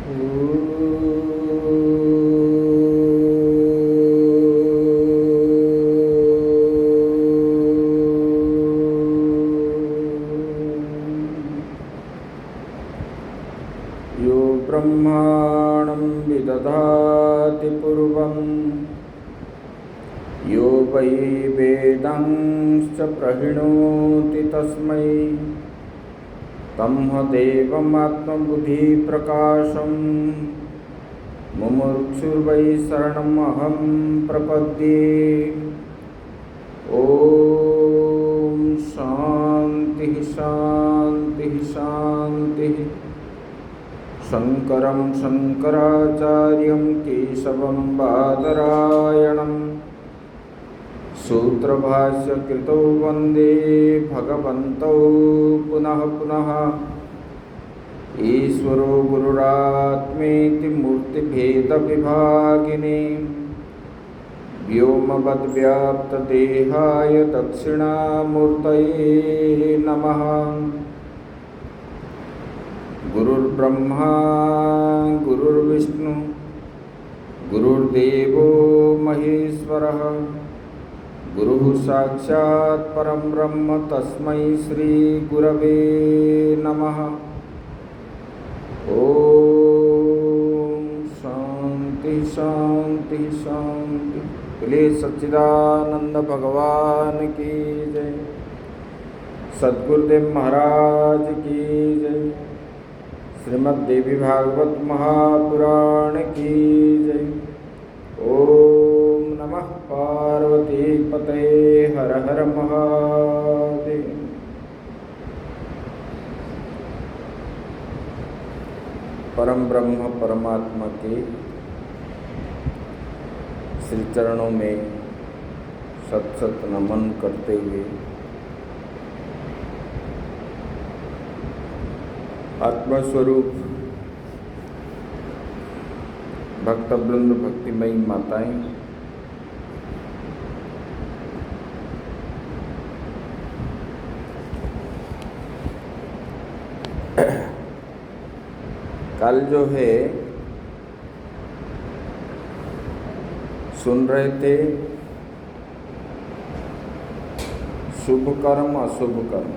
यो ब्रह्माणं विदधाति पूर्वं यो वै वेदांश्च प्रहिणोति तस्मै तमह देवमात्मबुद्धिप्रकाशं मुमुक्षुर्वै शरणमहं प्रपद्ये। ॐ शान्तिः शान्तिः शान्तिः। शङ्करं शङ्कराचार्यं केशवं बादरायणं सूत्रभाष्यकृतौ वन्दे भगवन्तौ पुनः पुनः। ईश्वरो गुरुरात्मेति मूर्तिभेदविभागिने व्योमवद्व्याप्तदेहाय दक्षिणामूर्तये नमः। गुरुर्ब्रह्मा गुरुर्विष्णु गुरुर्देवो महेश्वरः गुरुः साक्षात् परं ब्रह्म तस्मै श्री गुरवे नमः। ओम शांति शांति शांति। बोले सच्चिदानंद भगवान की जय। सद्गुरुदेव महाराज की जय। श्रीमद् देवी भागवत महापुराण की जय। ओम नमः पार्वती पते हर हर महादेव। परम ब्रह्म परमात्मा के श्री चरणों में सत सत नमन करते हुए आत्मस्वरूप भक्तवृंद भक्तिमयी माताएं, कल जो है सुन रहे थे शुभ कर्म अशुभ कर्म,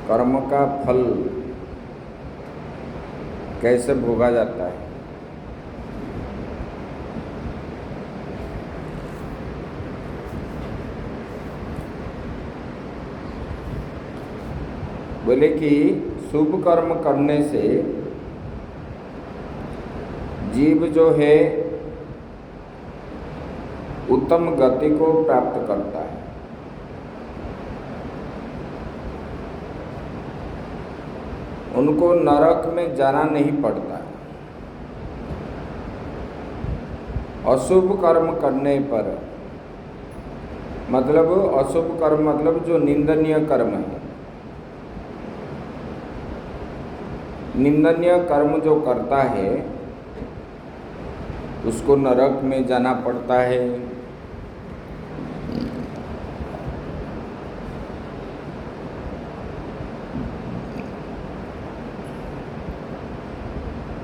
कर्म का फल कैसे भोगा जाता है। बोले कि शुभ कर्म करने से जीव जो है उत्तम गति को प्राप्त करता है। उनको नरक में जाना नहीं पड़ता है। अशुभ कर्म करने पर मतलब अशुभ कर्म मतलब जो निंदनीय कर्म है, निंदनीय कर्म जो करता है उसको नरक में जाना पड़ता है।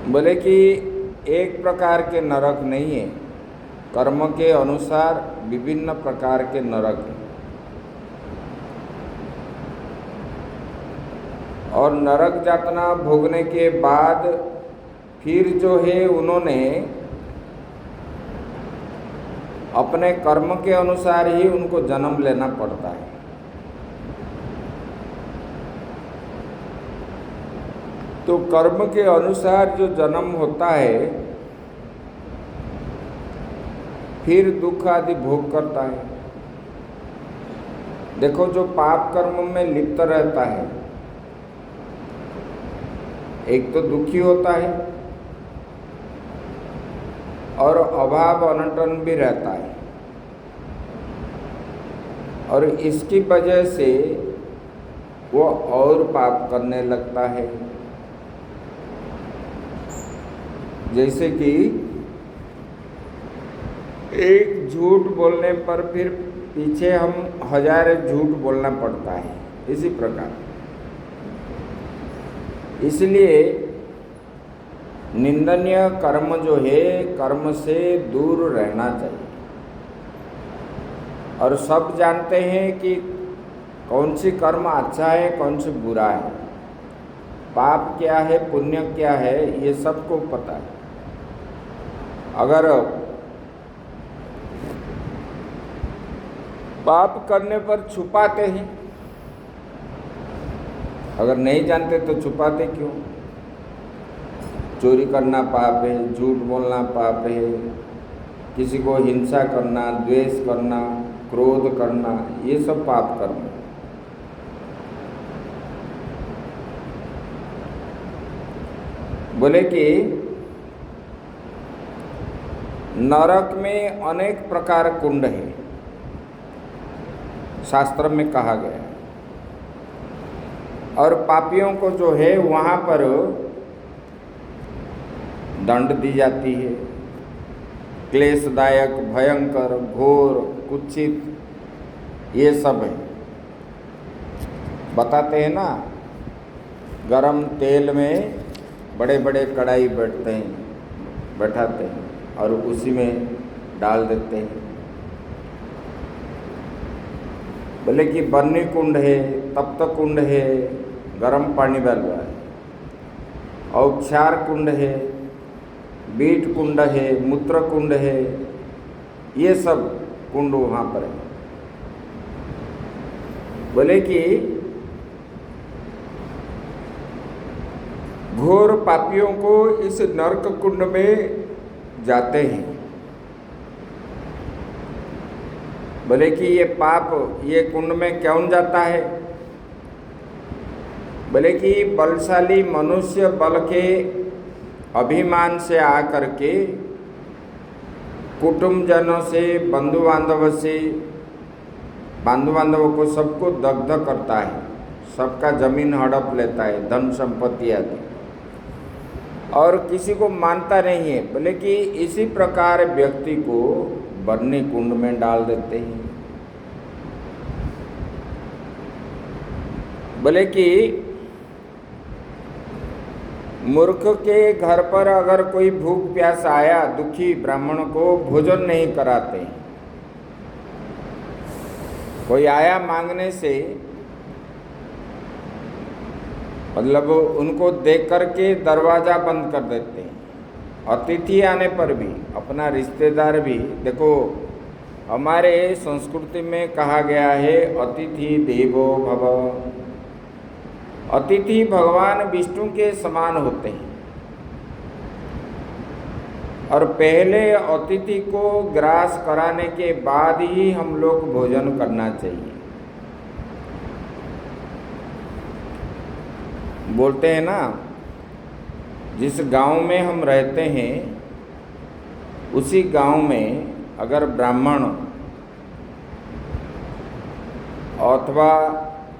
बोले कि एक प्रकार के नरक नहीं है, कर्म के अनुसार विभिन्न प्रकार के नरक हैं। और नरक यातना भोगने के बाद फिर जो है उन्होंने अपने कर्म के अनुसार ही उनको जन्म लेना पड़ता है। तो कर्म के अनुसार जो जन्म होता है फिर दुख आदि भोग करता है। देखो जो पाप कर्म में लिप्त रहता है एक तो दुखी होता है और अभाव अनटन भी रहता है, और इसकी वजह से वो और पाप करने लगता है। जैसे कि एक झूठ बोलने पर फिर पीछे हम 1000 झूठ बोलना पड़ता है, इसी प्रकार। इसलिए निंदनीय कर्म जो है, कर्म से दूर रहना चाहिए। और सब जानते हैं कि कौन सी कर्म अच्छा है, कौन सी बुरा है, पाप क्या है, पुण्य क्या है, ये सबको पता है। अगर पाप करने पर छुपाते हैं, अगर नहीं जानते तो छुपाते क्यों? चोरी करना पाप है, झूठ बोलना पाप है, किसी को हिंसा करना, द्वेष करना, क्रोध करना, ये सब पाप कर्म है। बोले कि नरक में अनेक प्रकार कुंड है, शास्त्र में कहा गया है। और पापियों को जो है वहाँ पर दंड दी जाती है, क्लेशदायक, भयंकर, घोर, कुत्सित, ये सब है। बताते हैं ना, गरम तेल में बड़े बड़े कढ़ाई बैठाते हैं और उसी में डाल देते हैं। बोले कि बन्नी कुंड है, तप्त कुंड है, गरम पानी वाला है, औक्षार कुंड है, बीट कुंड है, मूत्र कुंड है, ये सब कुंड वहाँ पर है। बोले कि घोर पापियों को इस नरक कुंड में जाते हैं। बोले कि ये पाप ये कुंड में क्यों जाता है? बोले कि बलशाली मनुष्य बल के अभिमान से आकर के कुटुंबजनों से, बंधु बांधवों को सबको दग्ध करता है, सबका जमीन हड़प लेता है, धन संपत्ति आदि, और किसी को मानता नहीं है। बोले कि इसी प्रकार व्यक्ति को बन्नी कुंड में डाल देते हैं। बोले कि मूर्ख के घर पर अगर कोई भूख प्यास आया, दुखी ब्राह्मण को भोजन नहीं कराते। कोई आया मांगने से, मतलब उनको देख करके दरवाज़ा बंद कर देते हैं। अतिथि आने पर भी, अपना रिश्तेदार भी, देखो हमारे संस्कृति में कहा गया है अतिथि देवो भव। अतिथि भगवान विष्णु के समान होते हैं और पहले अतिथि को ग्रास कराने के बाद ही हम लोग भोजन करना चाहिए। बोलते हैं ना, जिस गांव में हम रहते हैं उसी गांव में अगर ब्राह्मण अथवा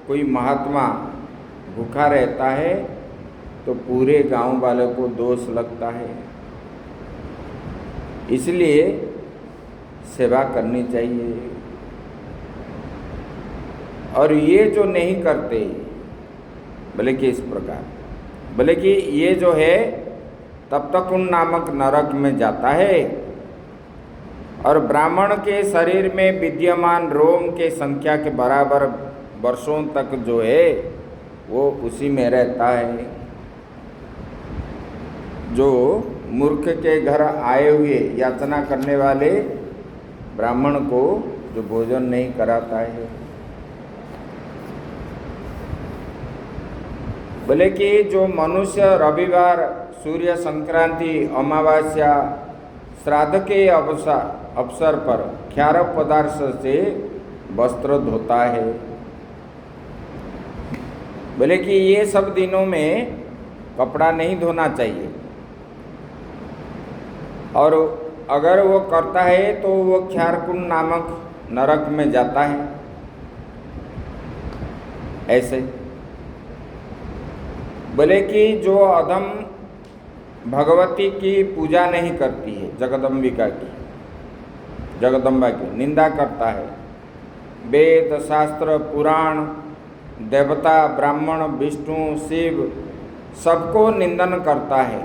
कोई महात्मा भूखा रहता है तो पूरे गांव वालों को दोष लगता है। इसलिए सेवा करनी चाहिए। और ये जो नहीं करते, बोले कि इस प्रकार, बोले कि ये जो है तप्तकुंड नामक नरक में जाता है और ब्राह्मण के शरीर में विद्यमान रोम के संख्या के बराबर वर्षों तक जो है वो उसी में रहता है। जो मूर्ख के घर आए हुए याचना करने वाले ब्राह्मण को जो भोजन नहीं कराता है। बोले कि जो मनुष्य रविवार, सूर्य संक्रांति, अमावस्या, श्राद्ध के अवसर पर क्षार पदार्थ से वस्त्र धोता है। बोले कि ये सब दिनों में कपड़ा नहीं धोना चाहिए, और अगर वो करता है तो वो क्षारकुंड नामक नरक में जाता है। ऐसे बोले कि जो अधम भगवती की पूजा नहीं करती है, जगदम्बा की निंदा करता है, वेद शास्त्र पुराण, देवता, ब्राह्मण, विष्णु, शिव सबको निंदन करता है,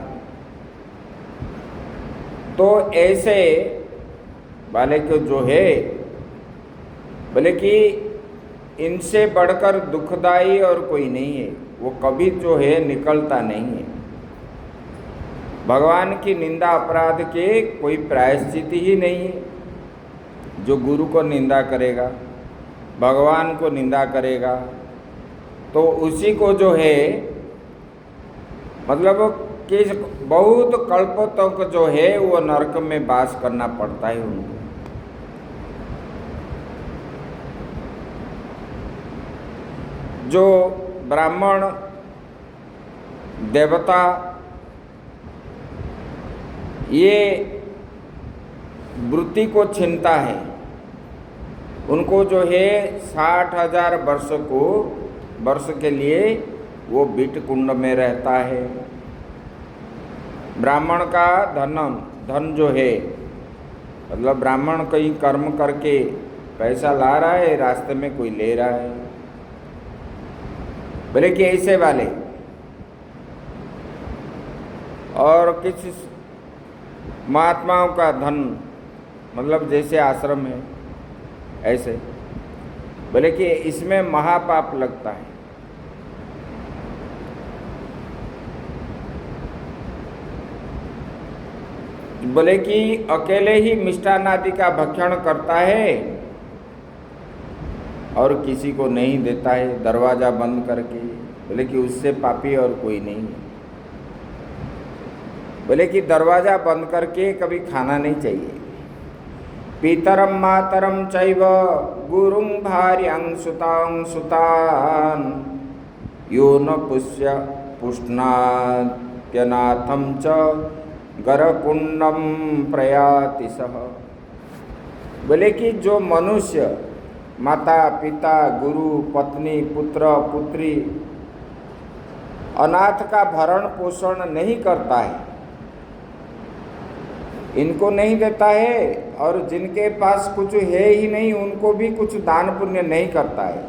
तो ऐसे वाले को जो है बोले कि इनसे बढ़कर दुखदाई और कोई नहीं है, वो कभी जो है निकलता नहीं है। भगवान की निंदा अपराध के कोई प्रायश्चित ही नहीं है। जो गुरु को निंदा करेगा, भगवान को निंदा करेगा, तो उसी को जो है मतलब कि बहुत कल्पों तक जो है वो नरक में वास करना पड़ता है उनको। जो ब्राह्मण देवता ये वृत्ति को छीनता है, उनको जो है 60,000 वर्ष के लिए वो बीट कुंड में रहता है। ब्राह्मण का धन जो है मतलब ब्राह्मण कहीं कर्म करके पैसा ला रहा है, रास्ते में कोई ले रहा है। बोले कि ऐसे वाले और किसी महात्माओं का धन मतलब जैसे आश्रम है ऐसे, बोले कि इसमें महापाप लगता है। बोले कि अकेले ही मिष्टान आदि का भक्षण करता है और किसी को नहीं देता है दरवाज़ा बंद करके, बोले कि उससे पापी और कोई नहीं है। बोले कि दरवाज़ा बंद करके कभी खाना नहीं चाहिए। पितरम मातरम चैव गुरुं भार्यां सुतां सुतान यो न पुष्य पुष्णात्यनाथम च गरकुंडम प्रयाति सह। बोले कि जो मनुष्य माता पिता गुरु पत्नी पुत्र पुत्री अनाथ का भरण पोषण नहीं करता है, इनको नहीं देता है, और जिनके पास कुछ है ही नहीं उनको भी कुछ दान पुण्य नहीं करता है,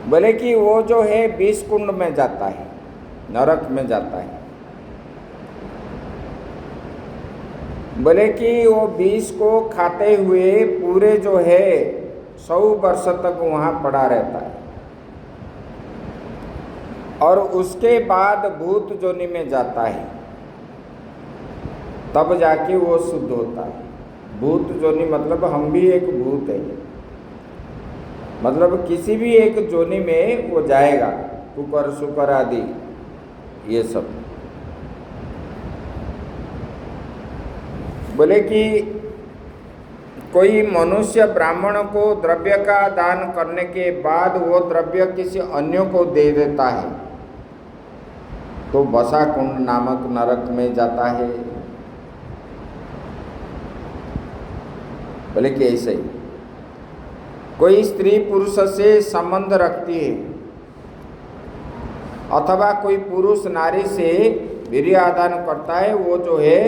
बोले कि वो जो है 20 कुंड में जाता है, नरक में जाता है। बोले कि वो 20 को खाते हुए पूरे जो है 100 वर्ष तक वहाँ पड़ा रहता है, और उसके बाद भूत जोनि में जाता है, तब जाके वो शुद्ध होता है। भूत जोनि मतलब हम भी एक भूत है, मतलब किसी भी एक जोनि में वो जाएगा, कुकर शुकर आदि ये सब। बोले कि कोई मनुष्य ब्राह्मण को द्रव्य का दान करने के बाद वो द्रव्य किसी अन्य को दे देता है तो बसा कुंड नामक नरक में जाता है। बोले कि ऐसे ही कोई स्त्री पुरुष से संबंध रखती है अथवा कोई पुरुष नारी से वीर्य आदान करता है, वो जो है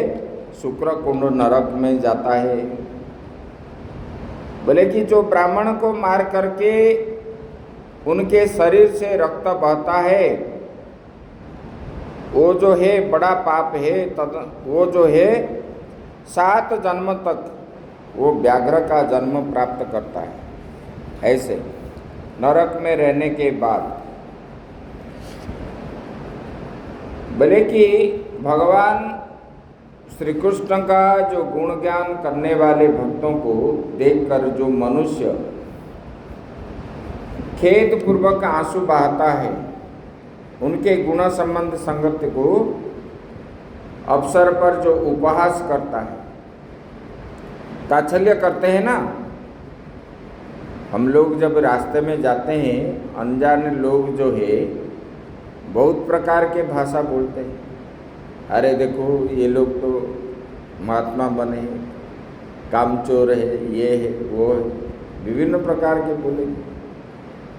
शुक्र कुंड नरक में जाता है। बोले कि जो ब्राह्मण को मार करके उनके शरीर से रक्त बहता है वो जो है बड़ा पाप है, वो जो है 7 जन्म तक वो व्याघ्र का जन्म प्राप्त करता है। ऐसे नरक में रहने के बाद बोले कि भगवान श्री कृष्ण का जो गुण ज्ञान करने वाले भक्तों को देखकर जो मनुष्य खेद पूर्वक आंसू बहाता है, उनके गुण संबंध संगत को अवसर पर जो उपहास करता है, ताच्छल्य करते हैं ना। हम लोग जब रास्ते में जाते हैं, अनजान लोग जो है बहुत प्रकार के भाषा बोलते हैं। अरे देखो ये लोग तो महात्मा बने हैं, कामचोर है, ये है वो है, विभिन्न प्रकार के बोलेंगे।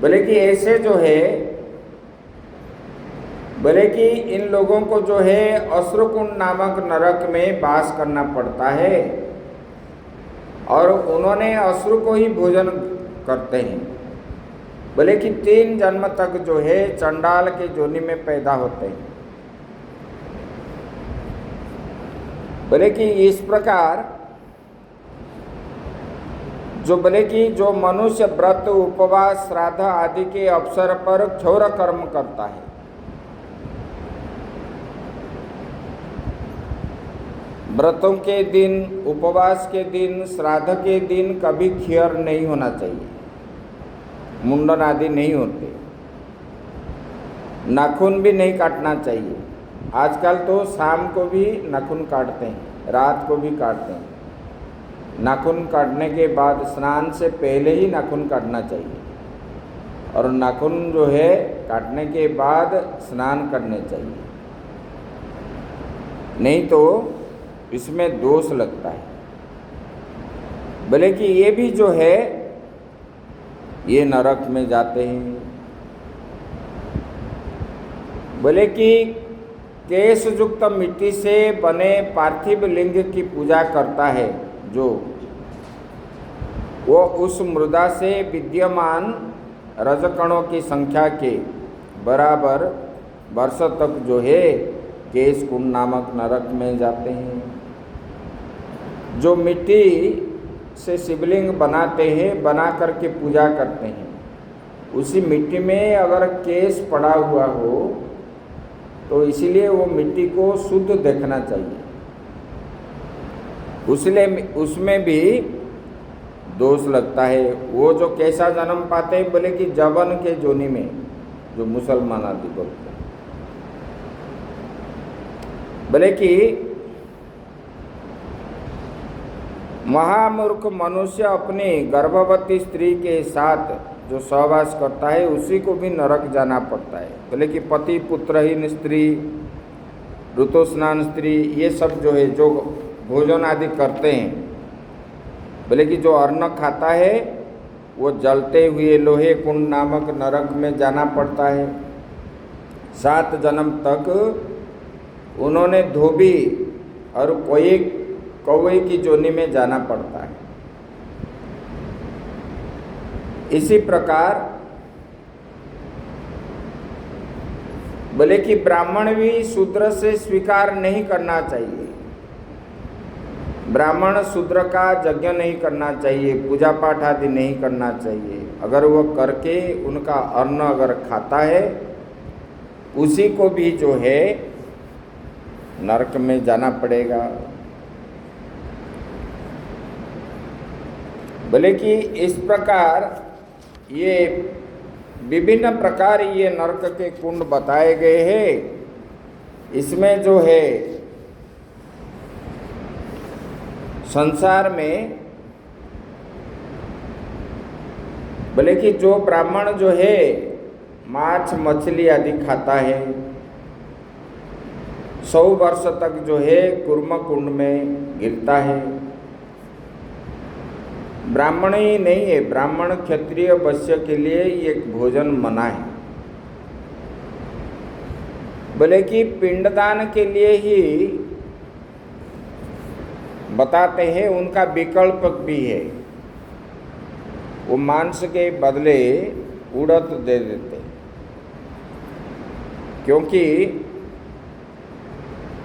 बोले कि ऐसे जो है बोले कि इन लोगों को जो है अश्रुकुंड नामक नरक में वास करना पड़ता है, और उन्होंने अश्रु को ही भोजन करते हैं। बोले कि 3 जन्म तक जो है चंडाल के जोनि में पैदा होते हैं। बोले कि इस प्रकार जो मनुष्य व्रत उपवास श्राद्ध आदि के अवसर पर क्षौर कर्म करता है, व्रतों के दिन, उपवास के दिन, श्राद्ध के दिन कभी खीर नहीं होना चाहिए, मुंडन आदि नहीं होते, नाखून भी नहीं काटना चाहिए। आजकल तो शाम को भी नाखून काटते हैं, रात को भी काटते हैं। नाखून काटने के बाद स्नान से पहले ही नाखून काटना चाहिए, और नाखून जो है काटने के बाद स्नान करने चाहिए, नहीं तो इसमें दोष लगता है। बोले कि ये भी जो है ये नरक में जाते हैं। बोले कि केश युक्त मिट्टी से बने पार्थिव लिंग की पूजा करता है जो, वो उस मृदा से विद्यमान रजकणों की संख्या के बराबर वर्ष तक जो है केश कुंड नामक नरक में जाते हैं। जो मिट्टी से शिवलिंग बनाते हैं, बना करके पूजा करते हैं, उसी मिट्टी में अगर केश पड़ा हुआ हो तो इसीलिए वो मिट्टी को शुद्ध देखना चाहिए, उसमें भी दोष लगता है। वो जो कैसा जन्म पाते हैं, बोले कि जबन के जोनी में, जो मुसलमान आदि बोलते हैं। बोले कि महामूर्ख मनुष्य अपनी गर्भवती स्त्री के साथ जो सहवास करता है उसी को भी नरक जाना पड़ता है। बोले कि पति पुत्रहीन स्त्री, ऋतुस्नान स्त्री, ये सब जो है जो भोजन आदि करते हैं, बोले कि जो अन्न खाता है वो जलते हुए लोहे कुंड नामक नरक में जाना पड़ता है। 7 जन्म तक उन्होंने धोबी और कौवे की जोनी में जाना पड़ता है। इसी प्रकार बोले कि ब्राह्मण भी शूद्र से स्वीकार नहीं करना चाहिए। ब्राह्मण शूद्र का यज्ञ नहीं करना चाहिए, पूजा पाठ आदि नहीं करना चाहिए। अगर वो करके उनका अन्न अगर खाता है, उसी को भी जो है नरक में जाना पड़ेगा। बोले कि इस प्रकार ये विभिन्न प्रकार ये नरक के कुंड बताए गए हैं। इसमें जो है संसार में बोले कि जो ब्राह्मण जो है मांस मछली आदि खाता है, 100 वर्ष तक जो है कूर्म कुंड में गिरता है। ब्राह्मण ही नहीं है, ब्राह्मण क्षत्रिय वैश्य के लिए ये भोजन मना है। बोले कि पिंडदान के लिए ही बताते हैं, उनका विकल्प भी है। वो मांस के बदले उड़द दे देते, क्योंकि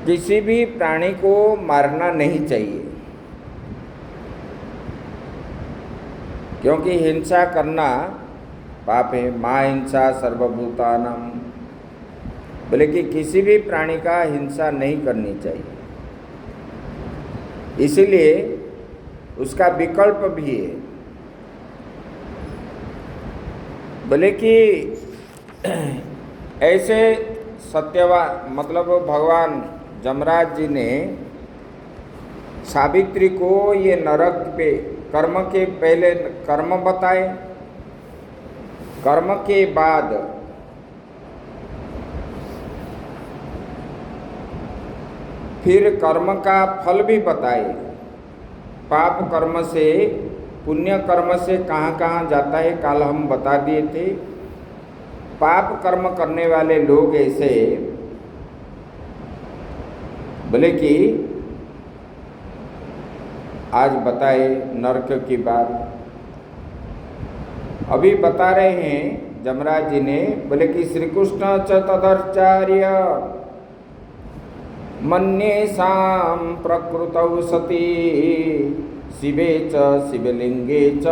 किसी भी प्राणी को मारना नहीं चाहिए, क्योंकि हिंसा करना पाप है। मां हिंसा सर्वभूतानां, बोले कि किसी भी प्राणी का हिंसा नहीं करनी चाहिए। इसीलिए उसका विकल्प भी है। बोले कि ऐसे सत्यवान मतलब भगवान जमराज जी ने सावित्री को ये नरक पे कर्म के पहले कर्म बताए, कर्म के बाद फिर कर्म का फल भी बताए। पाप कर्म से पुण्य कर्म से कहाँ कहाँ जाता है कल हम बता दिए थे। पाप कर्म करने वाले लोग ऐसे बोले कि आज बताए नरक की बात। अभी बता रहे हैं जमराज जी ने, बोले कि श्री कृष्ण च तदर्चार्य मन्येषां प्रकृतौ सति शिवे च शिवलिंगे च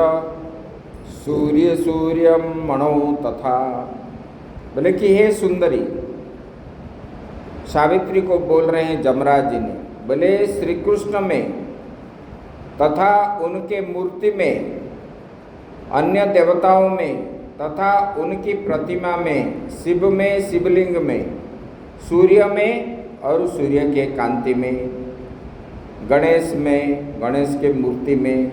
सूर्य सूर्यं मणौ तथा। बोले कि हे सुंदरी, सावित्री को बोल रहे हैं जमराज जी ने। बोले श्री कृष्ण में तथा उनके मूर्ति में, अन्य देवताओं में तथा उनकी प्रतिमा में, शिव में शिवलिंग में, सूर्य में और सूर्य के कांति में, गणेश में गणेश के मूर्ति में।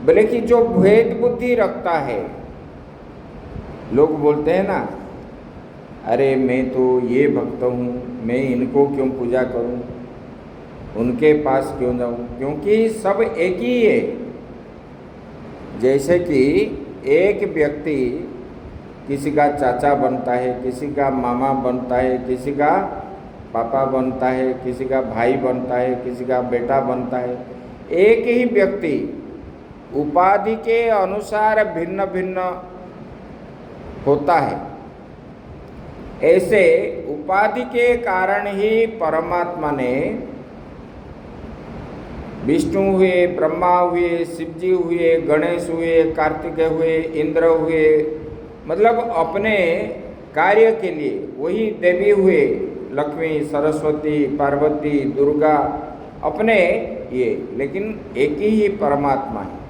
बोले कि जो भेद बुद्धि रखता है, लोग बोलते हैं ना, अरे मैं तो ये भक्त हूँ, मैं इनको क्यों पूजा करूँ, उनके पास क्यों जाऊँ, क्योंकि सब एक ही है। जैसे कि एक व्यक्ति किसी का चाचा बनता है, किसी का मामा बनता है, किसी का पापा बनता है, किसी का भाई बनता है, किसी का बेटा बनता है। एक ही व्यक्ति उपाधि के अनुसार भिन्न भिन्न होता है। ऐसे उपाधि के कारण ही परमात्मा ने विष्णु हुए, ब्रह्मा हुए, शिवजी हुए, गणेश हुए, कार्तिकेय हुए, इंद्र हुए, मतलब अपने कार्य के लिए वही देवी हुए, लक्ष्मी, सरस्वती, पार्वती, दुर्गा, अपने ये, लेकिन एक ही परमात्मा है।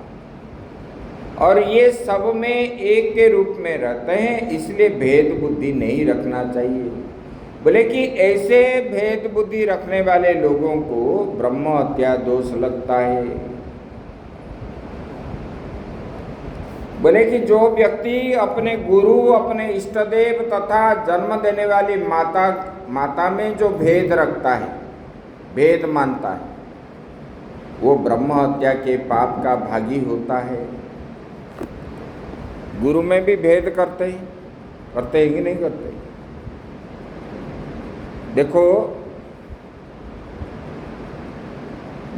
और ये सब में एक के रूप में रहते हैं, इसलिए भेद बुद्धि नहीं रखना चाहिए। बोले कि ऐसे भेद बुद्धि रखने वाले लोगों को ब्रह्म हत्या दोष लगता है। बोले कि जो व्यक्ति अपने गुरु, अपने इष्ट देव तथा जन्म देने वाली माता में जो भेद रखता है, भेद मानता है, वो ब्रह्म हत्या के पाप का भागी होता है। गुरु में भी भेद करते हैं कि नहीं करते? देखो,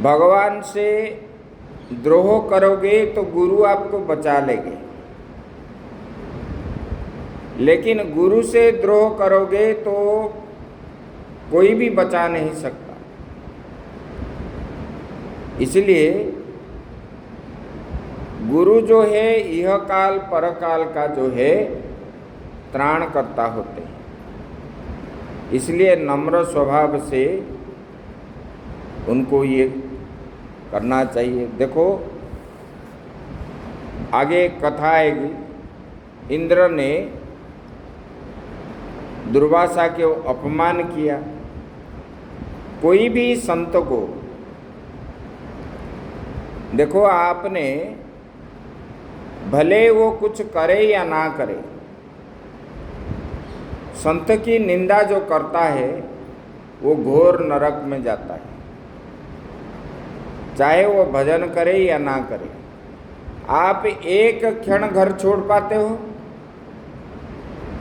भगवान से द्रोह करोगे तो गुरु आपको बचा लेंगे, लेकिन गुरु से द्रोह करोगे तो कोई भी बचा नहीं सकता। इसलिए गुरु जो है यह काल परकाल का जो है त्राणकर्ता होते हैं। इसलिए नम्र स्वभाव से उनको ये करना चाहिए। देखो आगे कथा आएगी, इंद्र ने दुर्वासा के अपमान किया। कोई भी संत को देखो, आपने भले वो कुछ करे या ना करे, संत की निंदा जो करता है वो घोर नरक में जाता है, चाहे वो भजन करे या ना करे। आप एक क्षण घर छोड़ पाते हो?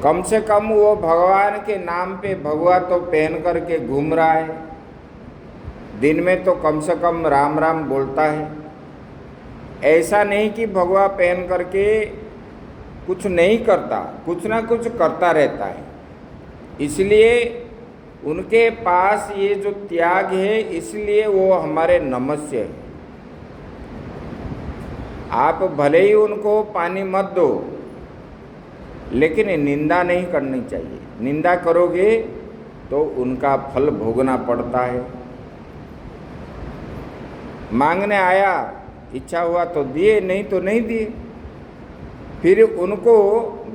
कम से कम वो भगवान के नाम पे भगवा तो पहन करके घूम रहा है, दिन में तो कम से कम राम राम बोलता है। ऐसा नहीं कि भगवा पहन करके कुछ नहीं करता, कुछ ना कुछ करता रहता है। इसलिए उनके पास ये जो त्याग है, इसलिए वो हमारे नमस्य है। आप भले ही उनको पानी मत दो, लेकिन निंदा नहीं करनी चाहिए। निंदा करोगे तो उनका फल भोगना पड़ता है। मांगने आया, इच्छा हुआ तो दिए, नहीं तो नहीं दिए। फिर उनको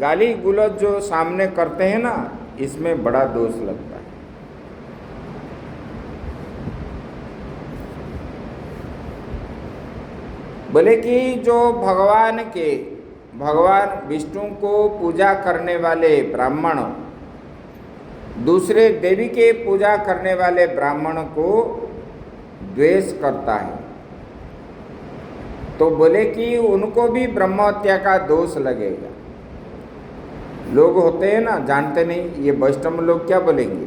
गाली गुलज जो सामने करते हैं ना, इसमें बड़ा दोष लगता है। बोले कि जो भगवान विष्णु को पूजा करने वाले ब्राह्मण दूसरे देवी के पूजा करने वाले ब्राह्मण को द्वेष करता है, तो बोले कि उनको भी ब्रह्म हत्या का दोष लगेगा। लोग होते हैं ना, जानते नहीं, ये वैष्णव लोग क्या बोलेंगे?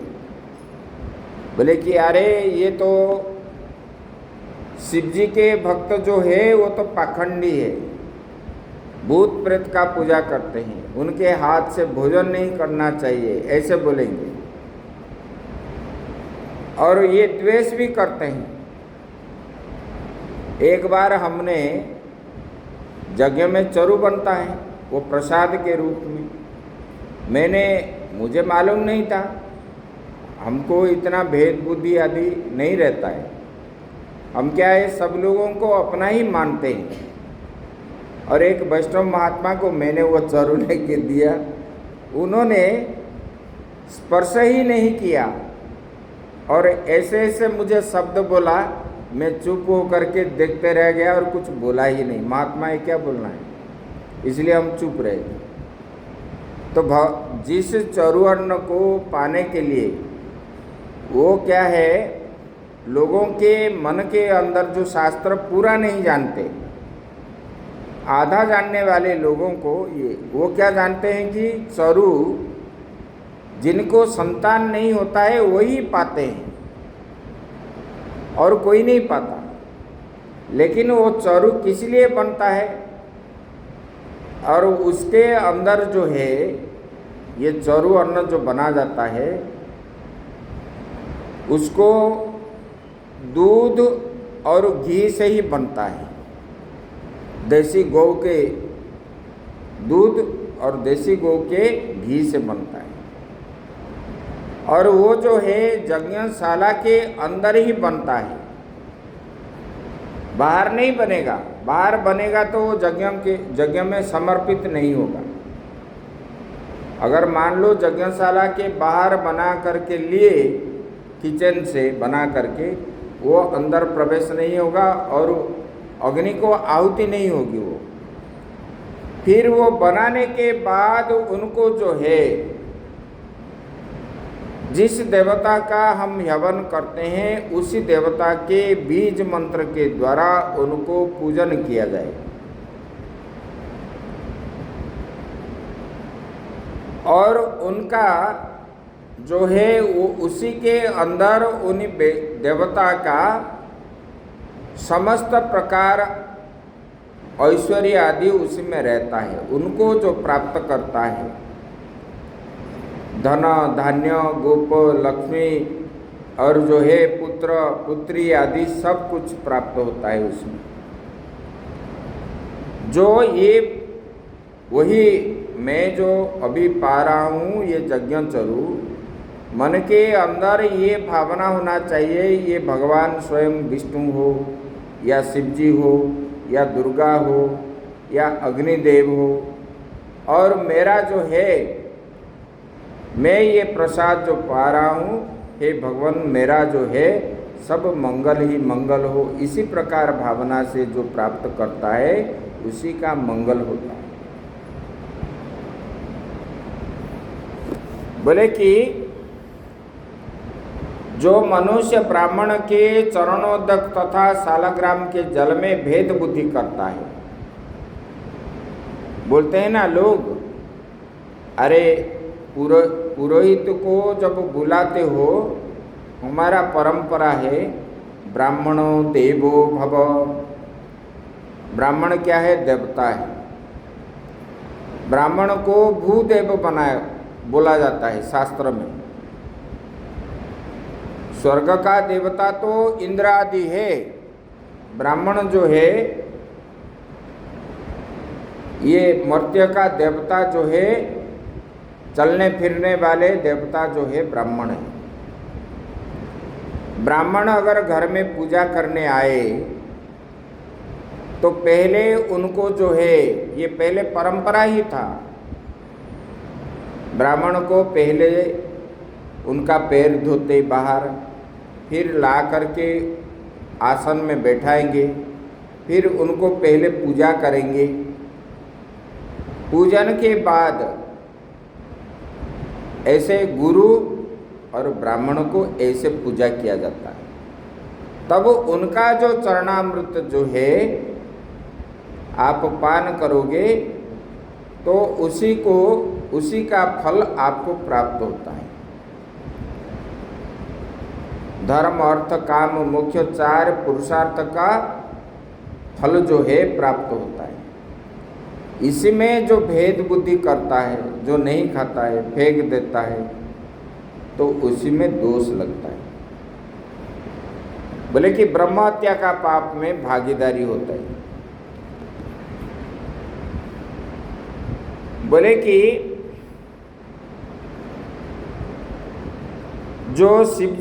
बोले कि अरे ये तो शिव जी के भक्त जो है वो तो पाखंडी है, भूत प्रेत का पूजा करते हैं, उनके हाथ से भोजन नहीं करना चाहिए, ऐसे बोलेंगे। और ये द्वेष भी करते हैं। एक बार हमने यज्ञ में चरु बनता है, वो प्रसाद के रूप में, मुझे मालूम नहीं था, हमको इतना भेद बुद्धि आदि नहीं रहता है। हम क्या है, सब लोगों को अपना ही मानते हैं। और एक वैष्णव महात्मा को मैंने वो चरु लेके दिया, उन्होंने स्पर्श ही नहीं किया और ऐसे ऐसे मुझे शब्द बोला, मैं चुप होकर के देखते रह गया और कुछ बोला ही नहीं। महात्मा ये क्या बोलना है, इसलिए हम चुप रहे। तो जिस चरु अन्न को पाने के लिए वो क्या है, लोगों के मन के अंदर जो शास्त्र पूरा नहीं जानते, आधा जानने वाले लोगों को वो क्या जानते हैं कि चरु जिनको संतान नहीं होता है वही पाते हैं और कोई नहीं पाता। लेकिन वो चरु किस लिए बनता है, और उसके अंदर जो है ये चरु अन्न जो बना जाता है उसको दूध और घी से ही बनता है। देसी गौ के दूध और देसी गौ के घी से बनता है, और वो जो है यज्ञशाला के अंदर ही बनता है, बाहर नहीं बनेगा। बाहर बनेगा तो वो यज्ञ में समर्पित नहीं होगा। अगर मान लो यज्ञशाला के बाहर बना करके लिए, किचन से बना करके, वो अंदर प्रवेश नहीं होगा और अग्नि को आहुति नहीं होगी। वो फिर वो बनाने के बाद उनको जो है, जिस देवता का हम हवन करते हैं उसी देवता के बीज मंत्र के द्वारा उनको पूजन किया जाए। और उनका जो है वो उसी के अंदर उन देवता का समस्त प्रकार ऐश्वर्य आदि उसी में रहता है। उनको जो प्राप्त करता है, धन धान्य गोप लक्ष्मी और जो है पुत्र पुत्री आदि सब कुछ प्राप्त होता है उसमें। जो ये वही मैं जो अभी पा रहा हूँ, ये यज्ञ चरु, मन के अंदर ये भावना होना चाहिए, ये भगवान स्वयं विष्णु हो या शिव जी हो या दुर्गा हो या अग्निदेव हो, और मेरा जो है मैं ये प्रसाद जो पा रहा हूँ, हे भगवान मेरा जो है सब मंगल ही मंगल हो। इसी प्रकार भावना से जो प्राप्त करता है उसी का मंगल होता है। बोले कि जो मनुष्य ब्राह्मण के चरणोदक तथा सालग्राम के जल में भेद बुद्धि करता है, बोलते हैं ना लोग, अरे पुरोहित को जब बुलाते हो, हमारा परंपरा है ब्राह्मणो देवो भव। ब्राह्मण क्या है, देवता है। ब्राह्मण को भूदेव बोला जाता है शास्त्र में। स्वर्ग का देवता तो इंद्र आदि है, ब्राह्मण जो है ये मर्त्य का देवता जो है, चलने फिरने वाले देवता जो है ब्राह्मण है। ब्राह्मण अगर घर में पूजा करने आए तो पहले उनको जो है, ये पहले परंपरा ही था, ब्राह्मण को पहले उनका पैर धोते बाहर, फिर ला करके आसन में बैठाएंगे, फिर उनको पहले पूजा करेंगे। पूजन के बाद ऐसे गुरु और ब्राह्मण को ऐसे पूजा किया जाता है। तब उनका जो चरणामृत जो है आप पान करोगे तो उसी का फल आपको प्राप्त होता है। धर्म अर्थ काम मोक्ष 4 पुरुषार्थ का फल जो है प्राप्त होता है। इसी में जो भेद बुद्धि करता है, जो नहीं खाता है, फेंक देता है, तो उसी में दोष लगता है। बोले कि ब्रह्म हत्या का पाप में भागीदारी होता है। बोले कि जो शिव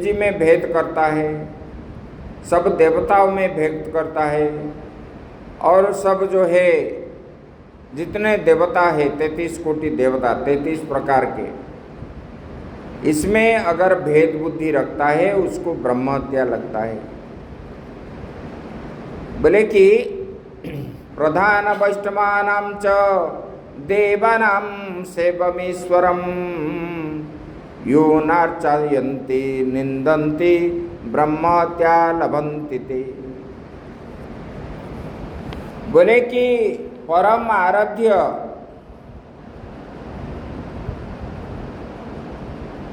जी में भेद करता है, सब देवताओं में भेद करता है, और सब जो है जितने देवता है 33 कोटि देवता 33 प्रकार के, इसमें अगर भेद बुद्धि रखता है उसको ब्रह्म हत्या लगता है। बोले कि प्रधान वैष्णवानां च देवानां सेवमेश्वरम यो नार्चयन्ति निंदन्ति ब्रह्म हत्या लभन्ति ते। बोले कि परम आराध्य,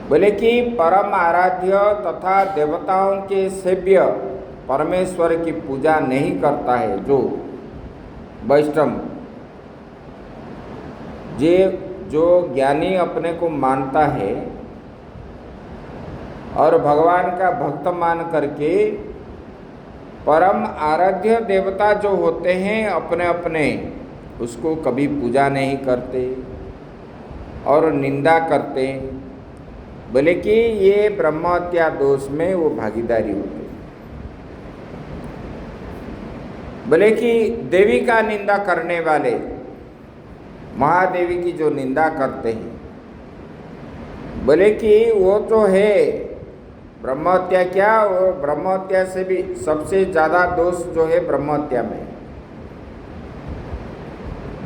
बोले कि परम आराध्य तथा देवताओं के सेव्य परमेश्वर की पूजा नहीं करता है जो वैष्णव, जो ज्ञानी अपने को मानता है और भगवान का भक्त मान करके परम आराध्य देवता जो होते हैं अपने अपने, उसको कभी पूजा नहीं करते और निंदा करते। बोले कि ये ब्रह्म हत्या दोष में वो भागीदारी होती है। बोले कि देवी का निंदा करने वाले, महादेवी की जो निंदा करते हैं, बोले कि वो तो है ब्रह्म हत्या, क्या वो ब्रह्म हत्या से भी सबसे ज़्यादा दोष जो है ब्रह्म हत्या में।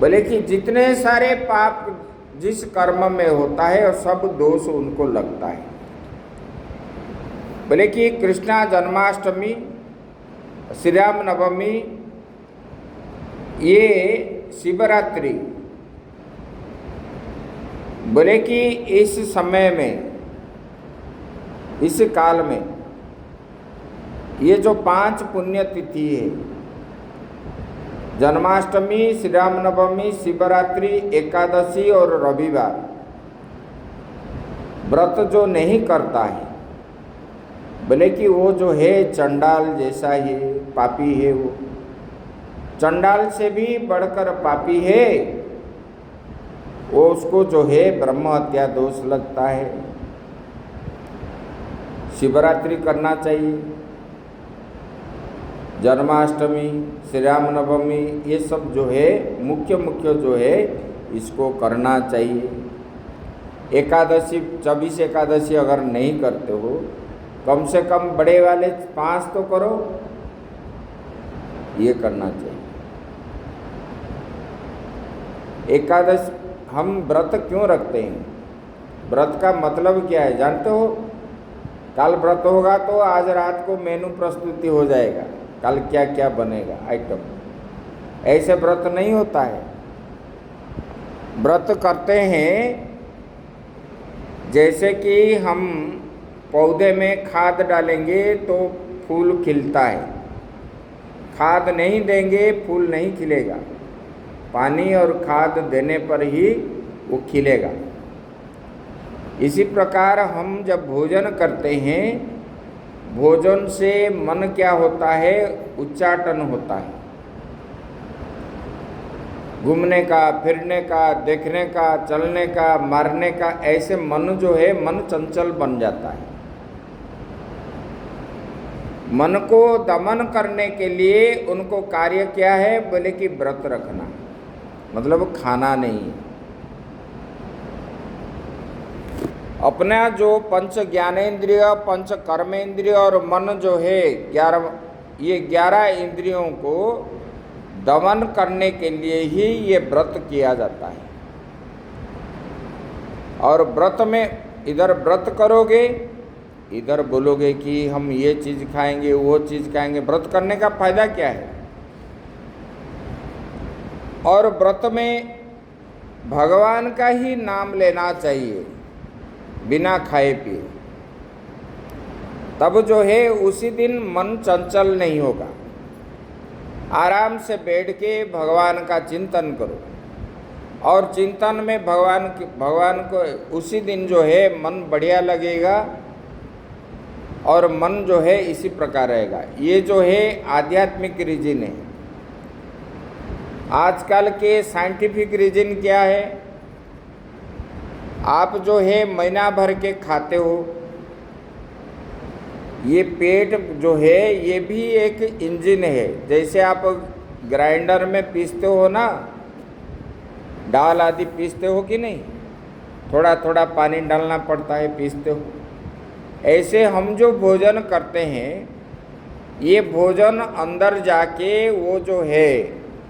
बोले कि जितने सारे पाप जिस कर्म में होता है और सब दोष उनको लगता है। बोले कि कृष्णा जन्माष्टमी, श्री राम नवमी, ये शिवरात्रि, बोले कि इस समय में, इस काल में ये जो 5 पुण्य तिथि है, जन्माष्टमी, श्री राम नवमी, शिवरात्रि, एकादशी और रविवार, व्रत जो नहीं करता है, बोले कि वो जो है चंडाल जैसा ही पापी है। वो चंडाल से भी बढ़कर पापी है, वो उसको जो है ब्रह्म हत्या दोष लगता है। शिवरात्रि करना चाहिए, जन्माष्टमी, श्री राम नवमी, ये सब जो है मुख्य जो है इसको करना चाहिए। एकादशी, 24 एकादशी अगर नहीं करते हो, कम से कम बड़े वाले 5 तो करो, ये करना चाहिए। एकादश हम व्रत क्यों रखते हैं? व्रत का मतलब क्या है जानते हो? कल व्रत होगा तो आज रात को मेनू प्रस्तुति हो जाएगा, कल क्या क्या बनेगा आइटम। ऐसे व्रत नहीं होता है। व्रत करते हैं जैसे कि हम पौधे में खाद डालेंगे तो फूल खिलता है, खाद नहीं देंगे फूल नहीं खिलेगा, पानी और खाद देने पर ही वो खिलेगा। इसी प्रकार हम जब भोजन करते हैं, भोजन से मन क्या होता है? उच्चाटन होता है, घूमने का, फिरने का, देखने का, चलने का, मारने का, ऐसे मन जो है मन चंचल बन जाता है। मन को दमन करने के लिए उनको कार्य क्या है? बोले कि व्रत रखना, मतलब खाना नहीं। अपना जो पंच ज्ञानेन्द्रिय, पंच कर्मेंद्रिय और मन जो है 11 इंद्रियों को दमन करने के लिए ही ये व्रत किया जाता है। और व्रत में इधर व्रत करोगे, इधर बोलोगे कि हम ये चीज़ खाएंगे, वो चीज़ खाएंगे। व्रत करने का फायदा क्या है? और व्रत में भगवान का ही नाम लेना चाहिए बिना खाए पिए, तब जो है उसी दिन मन चंचल नहीं होगा। आराम से बैठ के भगवान का चिंतन करो, और चिंतन में भगवान को उसी दिन जो है मन बढ़िया लगेगा। और मन जो है इसी प्रकार रहेगा। ये जो है आध्यात्मिक रीजन है। आजकल के साइंटिफिक रीजन क्या है? आप जो है महीना भर के खाते हो, ये पेट जो है ये भी एक इंजन है। जैसे आप ग्राइंडर में पीसते हो ना, दाल आदि पीसते हो कि नहीं, थोड़ा थोड़ा पानी डालना पड़ता है, पीसते हो। ऐसे हम जो भोजन करते हैं, ये भोजन अंदर जाके वो जो है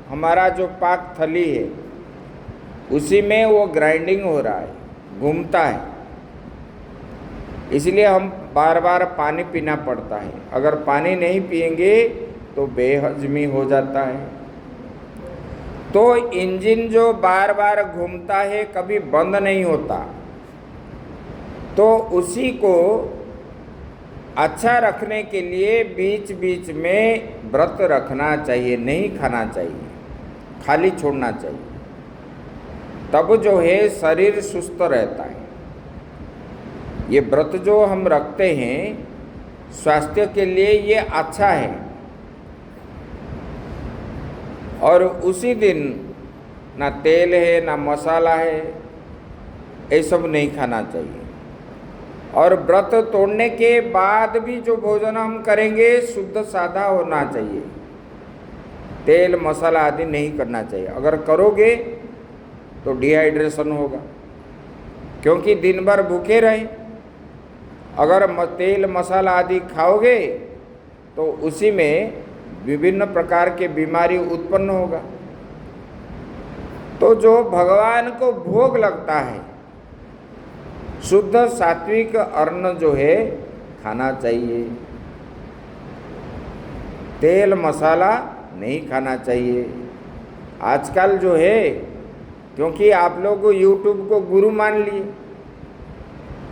हमारा जो पाक थली है उसी में वो ग्राइंडिंग हो रहा है, घूमता है। इसलिए हम बार बार पानी पीना पड़ता है। अगर पानी नहीं पिएंगे तो बेहजमी हो जाता है। तो इंजन जो बार बार घूमता है, कभी बंद नहीं होता, तो उसी को अच्छा रखने के लिए बीच बीच में व्रत रखना चाहिए, नहीं खाना चाहिए, खाली छोड़ना चाहिए। तब जो है शरीर सुस्त रहता है। ये व्रत जो हम रखते हैं स्वास्थ्य के लिए ये अच्छा है। और उसी दिन ना तेल है ना मसाला है, ये सब नहीं खाना चाहिए। और व्रत तोड़ने के बाद भी जो भोजन हम करेंगे शुद्ध सादा होना चाहिए, तेल मसाला आदि नहीं करना चाहिए। अगर करोगे तो डिहाइड्रेशन होगा, क्योंकि दिन भर भूखे रहे। अगर तेल मसाला आदि खाओगे तो उसी में विभिन्न प्रकार के बीमारी उत्पन्न होगा। तो जो भगवान को भोग लगता है, शुद्ध सात्विक अन्न जो है खाना चाहिए, तेल मसाला नहीं खाना चाहिए। आजकल जो है, क्योंकि आप लोग यूट्यूब को गुरु मान लिए,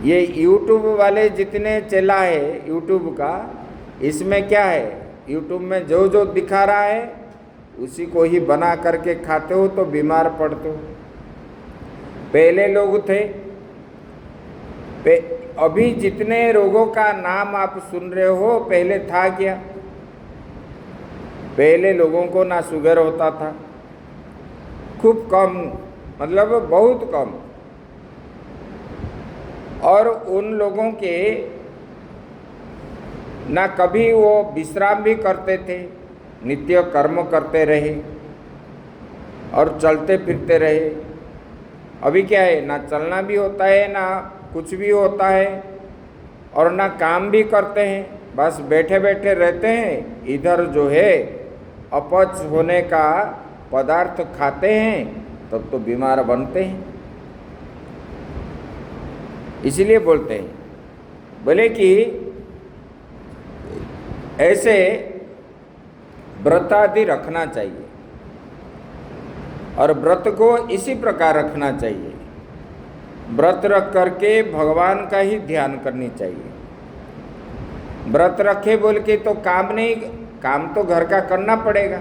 ये यूट्यूब वाले जितने चला है यूट्यूब का, इसमें क्या है, यूट्यूब में जो जो दिखा रहा है उसी को ही बना करके खाते हो तो बीमार पड़ते हो। पहले लोग थे, अभी जितने रोगों का नाम आप सुन रहे हो पहले था क्या? पहले लोगों को ना शुगर होता था, खूब कम, मतलब बहुत कम। और उन लोगों के ना कभी वो विश्राम भी करते थे, नित्य कर्म करते रहे और चलते फिरते रहे। अभी क्या है, ना चलना भी होता है ना कुछ भी होता है, और ना काम भी करते हैं, बस बैठे बैठे रहते हैं। इधर जो है अपच होने का पदार्थ खाते हैं, तब तो बीमार बनते हैं। इसलिए बोलते हैं, बोले कि ऐसे व्रत आदि रखना चाहिए, और व्रत को इसी प्रकार रखना चाहिए। व्रत रख करके भगवान का ही ध्यान करनी चाहिए। व्रत रखे बोल के तो काम नहीं, काम तो घर का करना पड़ेगा।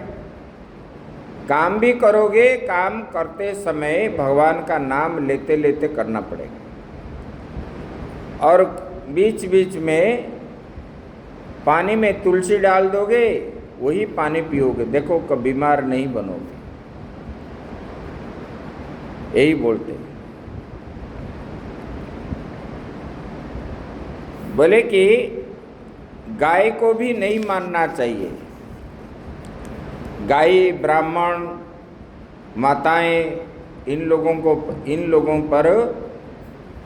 काम भी करोगे, काम करते समय भगवान का नाम लेते लेते करना पड़ेगा। और बीच बीच में पानी में तुलसी डाल दोगे, वही पानी पियोगे, देखो कभी बीमार नहीं बनोगे। यही बोलते हैं। बोले कि गाय को भी नहीं मानना चाहिए। गाय, ब्राह्मण, माताएं, इन लोगों पर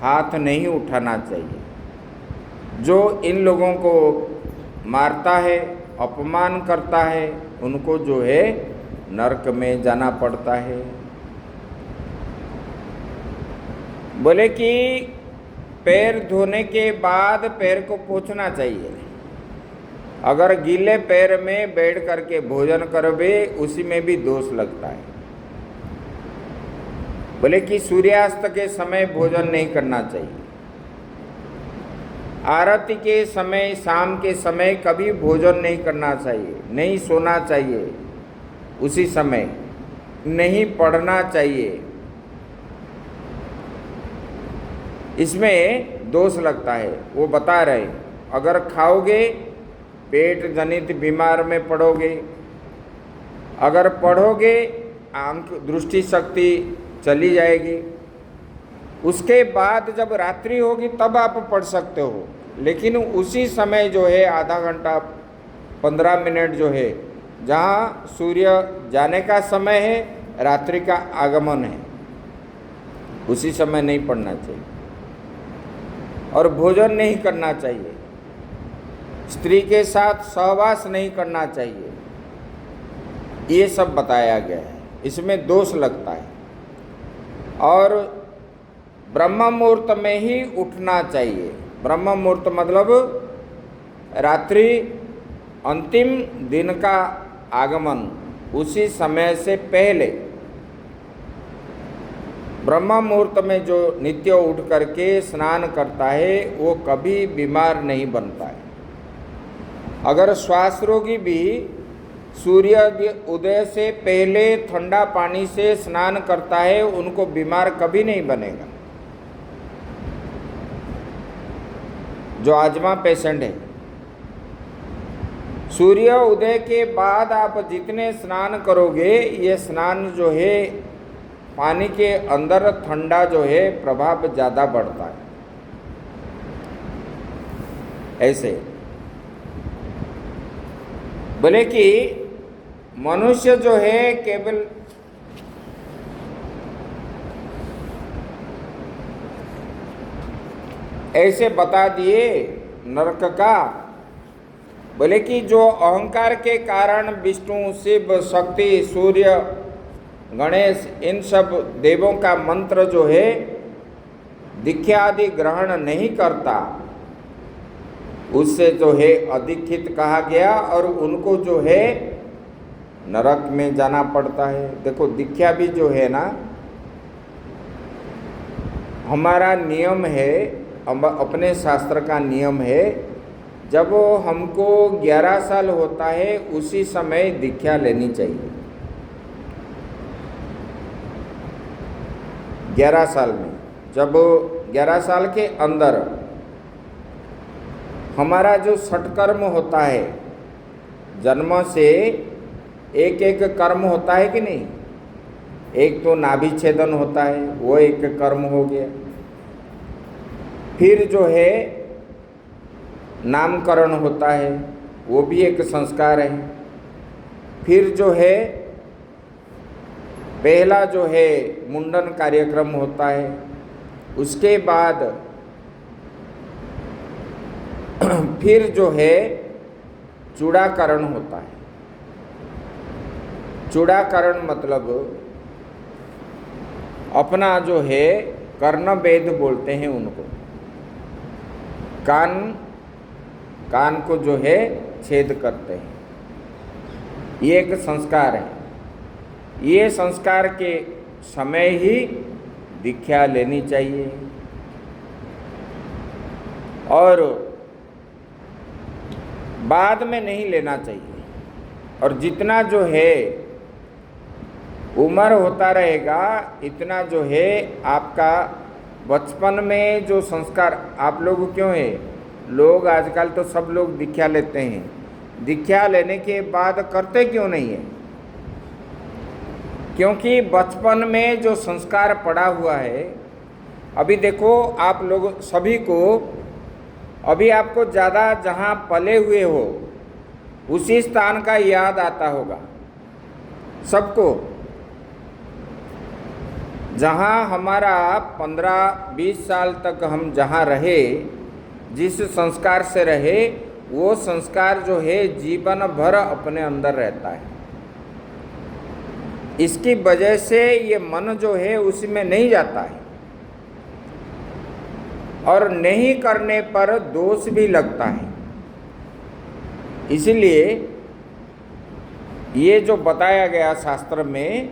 हाथ नहीं उठाना चाहिए। जो इन लोगों को मारता है, अपमान करता है, उनको जो है नरक में जाना पड़ता है। बोले कि पैर धोने के बाद पैर को पोंछना चाहिए। अगर गीले पैर में बैठ करके भोजन करोगे, उसी में भी दोष लगता है। बोले कि सूर्यास्त के समय भोजन नहीं करना चाहिए। आरती के समय, शाम के समय कभी भोजन नहीं करना चाहिए, नहीं सोना चाहिए, उसी समय नहीं पढ़ना चाहिए। इसमें दोष लगता है, वो बता रहे। अगर खाओगे पेट जनित बीमार में पड़ोगे, अगर पढ़ोगे आंख दृष्टि शक्ति चली जाएगी। उसके बाद जब रात्रि होगी तब आप पढ़ सकते हो, लेकिन उसी समय जो है आधा घंटा 15 मिनट जो है, जहाँ सूर्य जाने का समय है, रात्रि का आगमन है, उसी समय नहीं पढ़ना चाहिए। और भोजन नहीं करना चाहिए, स्त्री के साथ सहवास नहीं करना चाहिए, ये सब बताया गया है। इसमें दोष लगता है। और ब्रह्म मुहूर्त में ही उठना चाहिए। ब्रह्म मुहूर्त मतलब रात्रि अंतिम दिन का आगमन, उसी समय से पहले ब्रह्म मुहूर्त में जो नित्य उठ करके स्नान करता है वो कभी बीमार नहीं बनता है। अगर श्वास रोगी भी सूर्य उदय से पहले ठंडा पानी से स्नान करता है, उनको बीमार कभी नहीं बनेगा। जो आजमा पेशेंट है, सूर्य उदय के बाद आप जितने स्नान करोगे, ये स्नान जो है पानी के अंदर ठंडा जो है प्रभाव ज़्यादा बढ़ता है। ऐसे बोले कि मनुष्य जो है केवल ऐसे बता दिए नरक का। बोले कि जो अहंकार के कारण विष्णु, शिव, शक्ति, सूर्य, गणेश, इन सब देवों का मंत्र जो है दीक्षा आदि ग्रहण नहीं करता, उससे जो है अधिष्ठित कहा गया और उनको जो है नरक में जाना पड़ता है। देखो दीक्षा भी जो है ना, हमारा नियम है, अपने शास्त्र का नियम है, जब हमको 11 साल होता है उसी समय दीक्षा लेनी चाहिए। 11 साल में, जब 11 साल के अंदर हमारा जो सटकर्म होता है, जन्म से एक एक कर्म होता है कि नहीं, एक तो नाभि छेदन होता है, वो एक कर्म हो गया। फिर जो है नामकरण होता है, वो भी एक संस्कार है। फिर जो है पहला जो है मुंडन कार्यक्रम होता है, उसके बाद फिर जो है चूड़ाकरण होता है। चूड़ाकरण मतलब अपना जो है कर्णवेद बोलते हैं उनको, कान को जो है छेद करते हैं, ये एक संस्कार है। ये संस्कार के समय ही दीक्षा लेनी चाहिए। और बाद में नहीं लेना चाहिए। और जितना जो है उम्र होता रहेगा, इतना जो है आपका बचपन में जो संस्कार, आप लोग क्यों है, लोग आजकल तो सब लोग दीक्षा लेते हैं, दीक्षा लेने के बाद करते क्यों नहीं है? क्योंकि बचपन में जो संस्कार पड़ा हुआ है, अभी देखो आप लोग सभी को, अभी आपको ज़्यादा जहाँ पले हुए हो उसी स्थान का याद आता होगा सबको। जहाँ हमारा 15-20 साल तक हम जहाँ रहे, जिस संस्कार से रहे, वो संस्कार जो है जीवन भर अपने अंदर रहता है। इसकी वजह से ये मन जो है उसमें नहीं जाता है, और नहीं करने पर दोष भी लगता है। इसलिए ये जो बताया गया शास्त्र में,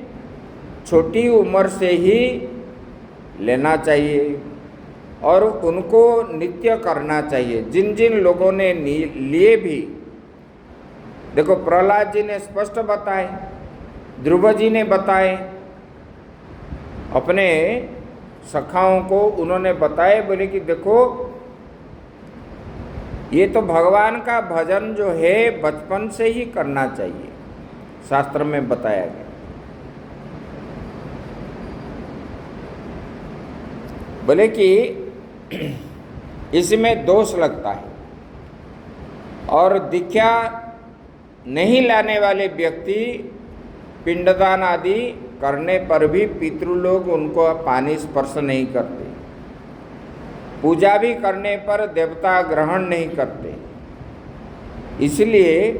छोटी उम्र से ही लेना चाहिए और उनको नित्य करना चाहिए। जिन जिन लोगों ने लिए भी, देखो प्रहलाद जी ने स्पष्ट बताए, ध्रुव जी ने बताए, अपने सखाओं को उन्होंने बताए, बोले कि देखो ये तो भगवान का भजन जो है बचपन से ही करना चाहिए, शास्त्र में बताया गया। बोले कि इसमें दोष लगता है और दीक्षा नहीं लाने वाले व्यक्ति पिंडदान आदि करने पर भी पितृलोग उनको पानी स्पर्श नहीं करते, पूजा भी करने पर देवता ग्रहण नहीं करते। इसलिए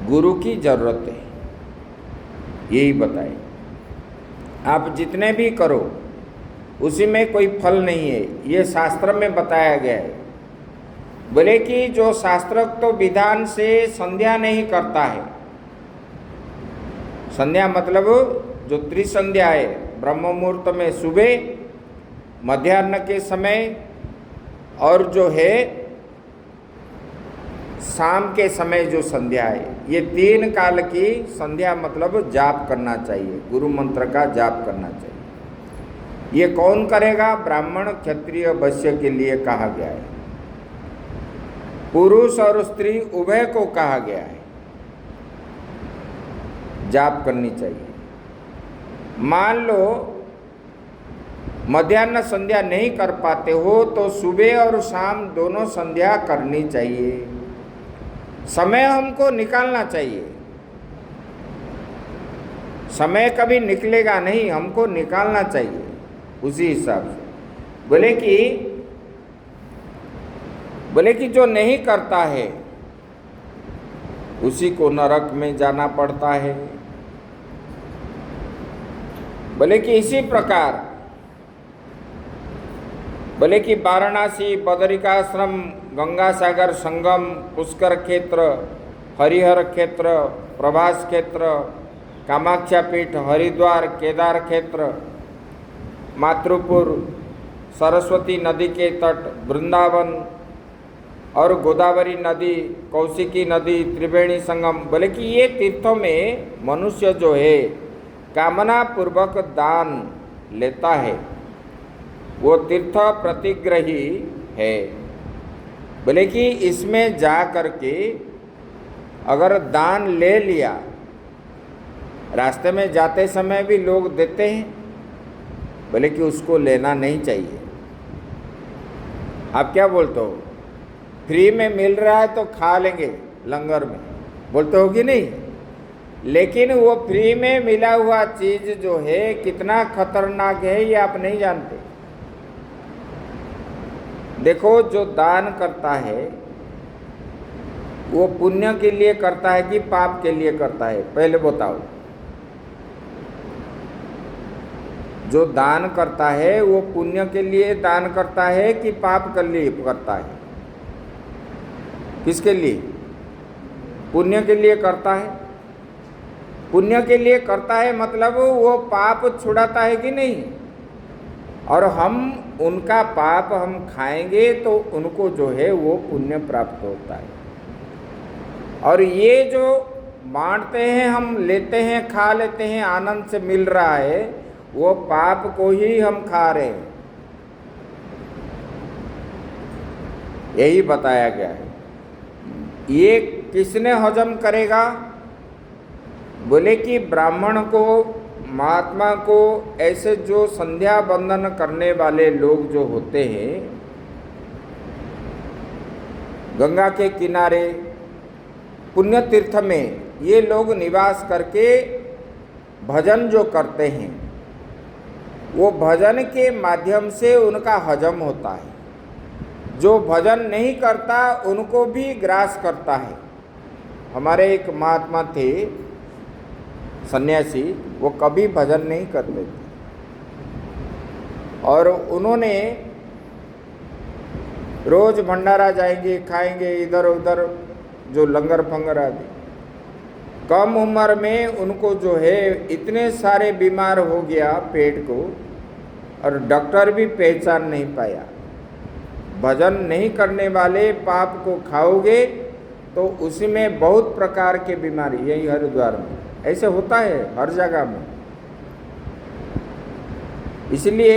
गुरु की जरूरत है, यही बताए। आप जितने भी करो उसी में कोई फल नहीं है, ये शास्त्र में बताया गया है। बोले कि जो शास्त्रोक्त तो विधान से संध्या नहीं करता है, संध्या मतलब जो त्रिसंध्या है, ब्रह्म मुहूर्त में सुबह, मध्याह्न के समय और जो है शाम के समय जो संध्या है, ये 3 काल की संध्या मतलब जाप करना चाहिए, गुरु मंत्र का जाप करना चाहिए। ये कौन करेगा? ब्राह्मण क्षत्रिय वैश्य के लिए कहा गया है, पुरुष और स्त्री उभय को कहा गया है, जाप करनी चाहिए। मान लो मध्याह्न संध्या नहीं कर पाते हो तो सुबह और शाम दोनों संध्या करनी चाहिए। समय हमको निकालना चाहिए, समय कभी निकलेगा नहीं, हमको निकालना चाहिए उसी हिसाब से। बोले कि जो नहीं करता है उसी को नरक में जाना पड़ता है। बोले कि इसी प्रकार बोले कि वाराणसी, बदरिकाश्रम, गंगा सागर संगम, पुष्कर क्षेत्र, हरिहर क्षेत्र, प्रभास क्षेत्र, कामाख्या पीठ, हरिद्वार, केदार क्षेत्र, मातृपुर, सरस्वती नदी के तट, वृंदावन और गोदावरी नदी, कौशिकी नदी, त्रिवेणी संगम। बोले कि ये तीर्थों में मनुष्य जो है कामना पूर्वक दान लेता है, वो तीर्थ प्रतिग्रही है। बोले कि इसमें जा करके अगर दान ले लिया, रास्ते में जाते समय भी लोग देते हैं, बोले कि उसको लेना नहीं चाहिए। आप क्या बोलते हो? फ्री में मिल रहा है तो खा लेंगे लंगर में, बोलते हो कि नहीं? लेकिन वो फ्री में मिला हुआ चीज जो है कितना खतरनाक है ये आप नहीं जानते। देखो, जो दान करता है वो पुण्य के लिए करता है कि पाप के लिए करता है? पहले बताओ। जो दान करता है वो पुण्य के लिए दान करता है कि पाप के लिए करता है? किसके लिए? पुण्य के लिए करता है। पुण्य के लिए करता है मतलब वो पाप छुड़ाता है कि नहीं? और हम उनका पाप हम खाएंगे तो उनको जो है वो पुण्य प्राप्त होता है। और ये जो बांटते हैं, हम लेते हैं, खा लेते हैं, आनंद से मिल रहा है, वो पाप को ही हम खा रहे हैं। यही बताया गया है। ये किसने हजम करेगा? बोले कि ब्राह्मण को, महात्मा को, ऐसे जो संध्या बंदन करने वाले लोग जो होते हैं, गंगा के किनारे पुण्य तीर्थ में ये लोग निवास करके भजन जो करते हैं, वो भजन के माध्यम से उनका हजम होता है। जो भजन नहीं करता उनको भी ग्रास करता है। हमारे एक महात्मा थे सन्यासी, वो कभी भजन नहीं करते थे और उन्होंने रोज भंडारा जाएंगे, खाएंगे, इधर उधर जो लंगर फंगर आदि। कम उम्र में उनको जो है इतने सारे बीमार हो गया पेट को, और डॉक्टर भी पहचान नहीं पाया। भजन नहीं करने वाले पाप को खाओगे तो उसी में बहुत प्रकार के बीमारी, यही हरिद्वार में ऐसे होता है हर जगह में। इसलिए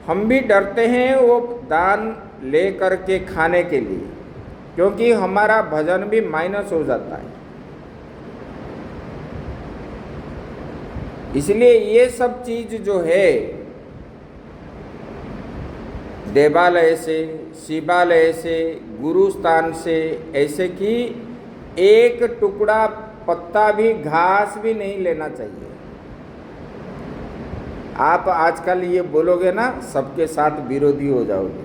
हम भी डरते हैं वो दान ले करके खाने के लिए, क्योंकि हमारा भजन भी माइनस हो जाता है। इसलिए ये सब चीज जो है, देवालय से, शिवालय से, गुरु स्थान से, ऐसे कि एक टुकड़ा पत्ता भी, घास भी नहीं लेना चाहिए। आप आजकल ये बोलोगे ना, सबके साथ विरोधी हो जाओगे।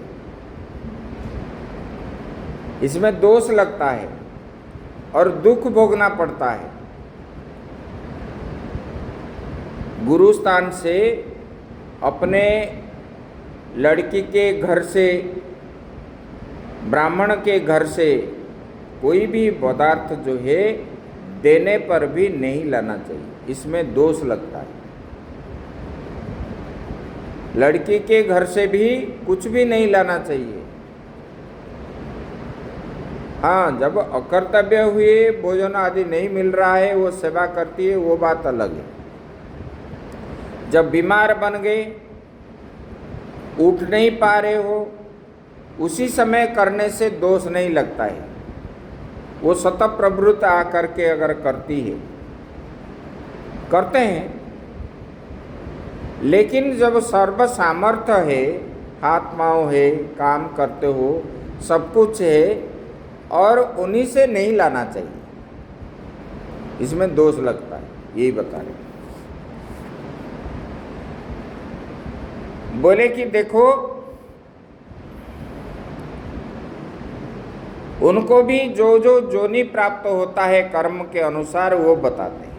इसमें दोष लगता है और दुख भोगना पड़ता है। गुरु स्थान से, अपने लड़की के घर से, ब्राह्मण के घर से कोई भी पदार्थ जो है देने पर भी नहीं लाना चाहिए, इसमें दोष लगता है। लड़की के घर से भी कुछ भी नहीं लाना चाहिए। हाँ, जब अकर्तव्य हुए, भोजन आदि नहीं मिल रहा है, वो सेवा करती है, वो बात अलग है। जब बीमार बन गए, उठ नहीं पा रहे हो, उसी समय करने से दोष नहीं लगता है। वो सतत प्रवृत्त आकर के अगर करती है, करते हैं, लेकिन जब सर्व सामर्थ्य है, हाथ पाँव है, काम करते हो, सब कुछ है, और उन्हीं से नहीं लाना चाहिए, इसमें दोष लगता है। यही बता रहे। बोले कि देखो, उनको भी जो जो जोनि प्राप्त होता है कर्म के अनुसार, वो बताते हैं।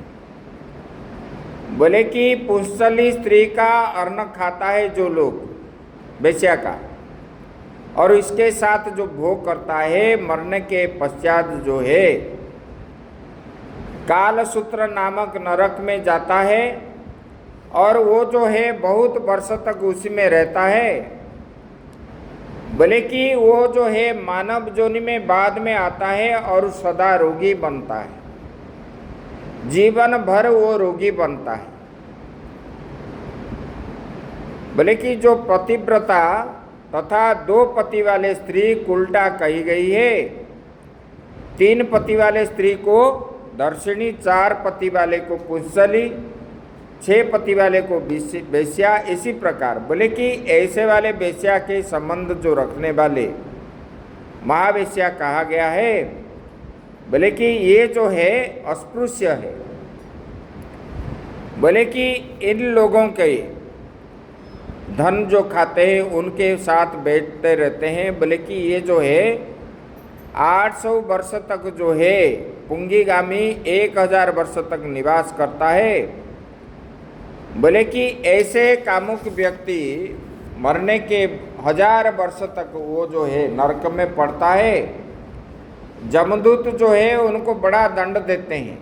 बोले कि पुंसली स्त्री का अन्न खाता है जो लोग, वेश्या का, और इसके साथ जो भोग करता है, मरने के पश्चात जो है कालसूत्र नामक नरक में जाता है, और वो जो है बहुत वर्ष तक उसी में रहता है। बोले कि वो जो है मानव जोनि में बाद में आता है और सदा रोगी बनता है, जीवन भर वो रोगी बनता है। बोले कि जो पतिव्रता तथा 2 पति वाले स्त्री उल्टा कही गई है, 3 पति वाले स्त्री को दर्शिनी, 4 पति वाले को पुंसली, 6 पति वाले को वेश्या, इसी प्रकार। बोले कि ऐसे वाले वेश्या के संबंध जो रखने वाले महावेश्या कहा गया है। बोले कि ये जो है अस्पृश्य है। बोले कि इन लोगों के धन जो खाते हैं, उनके साथ बैठते रहते हैं। बोले कि ये जो है 800 वर्ष तक जो है पुंगीगामी 1000 वर्ष तक निवास करता है। बोले कि ऐसे कामुक व्यक्ति मरने के 1000 वर्ष तक वो जो है नरक में पड़ता है। जमदूत जो है उनको बड़ा दंड देते हैं।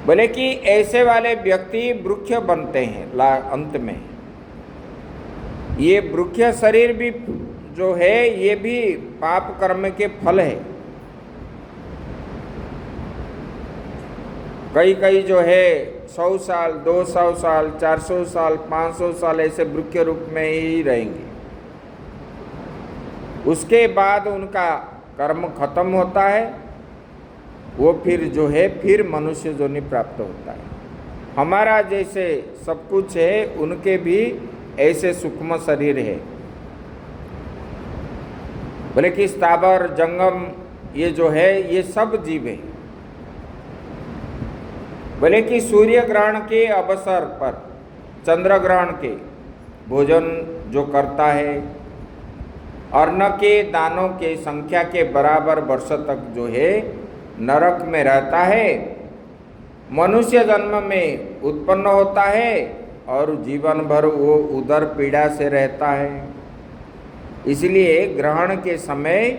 बोले कि ऐसे वाले व्यक्ति वृक्ष बनते हैं अंत में। ये वृक्ष शरीर भी जो है, ये भी पाप कर्म के फल है। कई कई जो है 100 साल, 200 साल, 400 साल, 500 साल ऐसे वृक्ष रूप में ही रहेंगे। उसके बाद उनका कर्म खत्म होता है, वो फिर जो है फिर मनुष्य जोनि प्राप्त होता है। हमारा जैसे सब कुछ है, उनके भी ऐसे सूक्ष्म शरीर है। बोले कि स्थावर जंगम ये जो है, ये सब जीव है। बोले कि सूर्य ग्रहण के अवसर पर, चंद्र ग्रहण के भोजन जो करता है, अन्न के दानों के संख्या के बराबर वर्ष तक जो है नरक में रहता है। मनुष्य जन्म में उत्पन्न होता है और जीवन भर वो उदर पीड़ा से रहता है। इसलिए ग्रहण के समय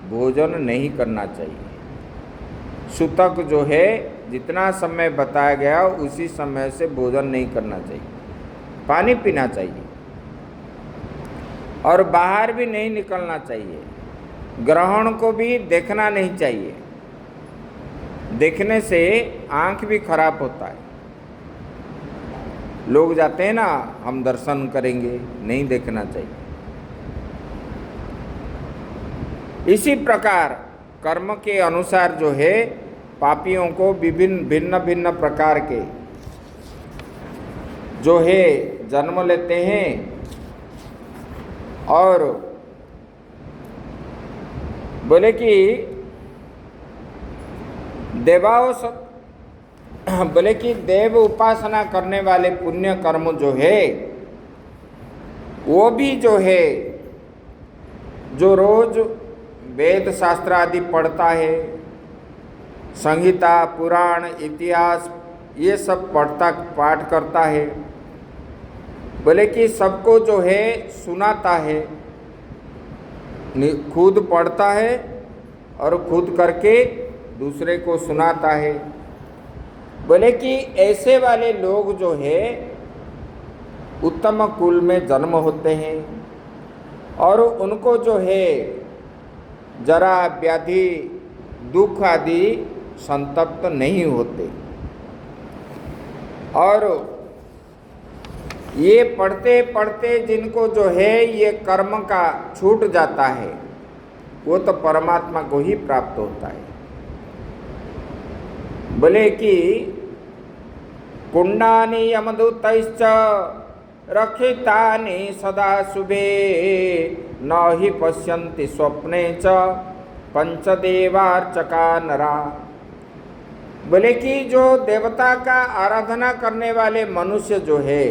भोजन नहीं करना चाहिए। सूतक जो है जितना समय बताया गया उसी समय से भोजन नहीं करना चाहिए, पानी पीना चाहिए और बाहर भी नहीं निकलना चाहिए। ग्रहण को भी देखना नहीं चाहिए, देखने से आँख भी खराब होता है। लोग जाते हैं ना, हम दर्शन करेंगे, नहीं देखना चाहिए। इसी प्रकार कर्म के अनुसार जो है पापियों को विभिन्न भिन्न भिन्न प्रकार के जो है जन्म लेते हैं और बोले कि बोले कि देव उपासना करने वाले पुण्य कर्म जो है वो भी जो है जो रोज वेद शास्त्र आदि पढ़ता है, संहिता पुराण इतिहास ये सब पाठ करता है, बोले कि सबको जो है सुनाता है, खुद पढ़ता है और खुद करके दूसरे को सुनाता है। बोले कि ऐसे वाले लोग जो है उत्तम कुल में जन्म होते हैं और उनको जो है जरा व्याधि दुख आदि संतप्त नहीं होते। और ये पढ़ते पढ़ते जिनको जो है ये कर्म का छूट जाता है वो तो परमात्मा को ही प्राप्त होता है। बोले कि कुंडानि यमदूतैश्च रक्षितानि सदा शुभे न हि पश्यन्ति स्वप्ने च पंचदेवार्चका नरा। बोले कि जो देवता का आराधना करने वाले मनुष्य जो है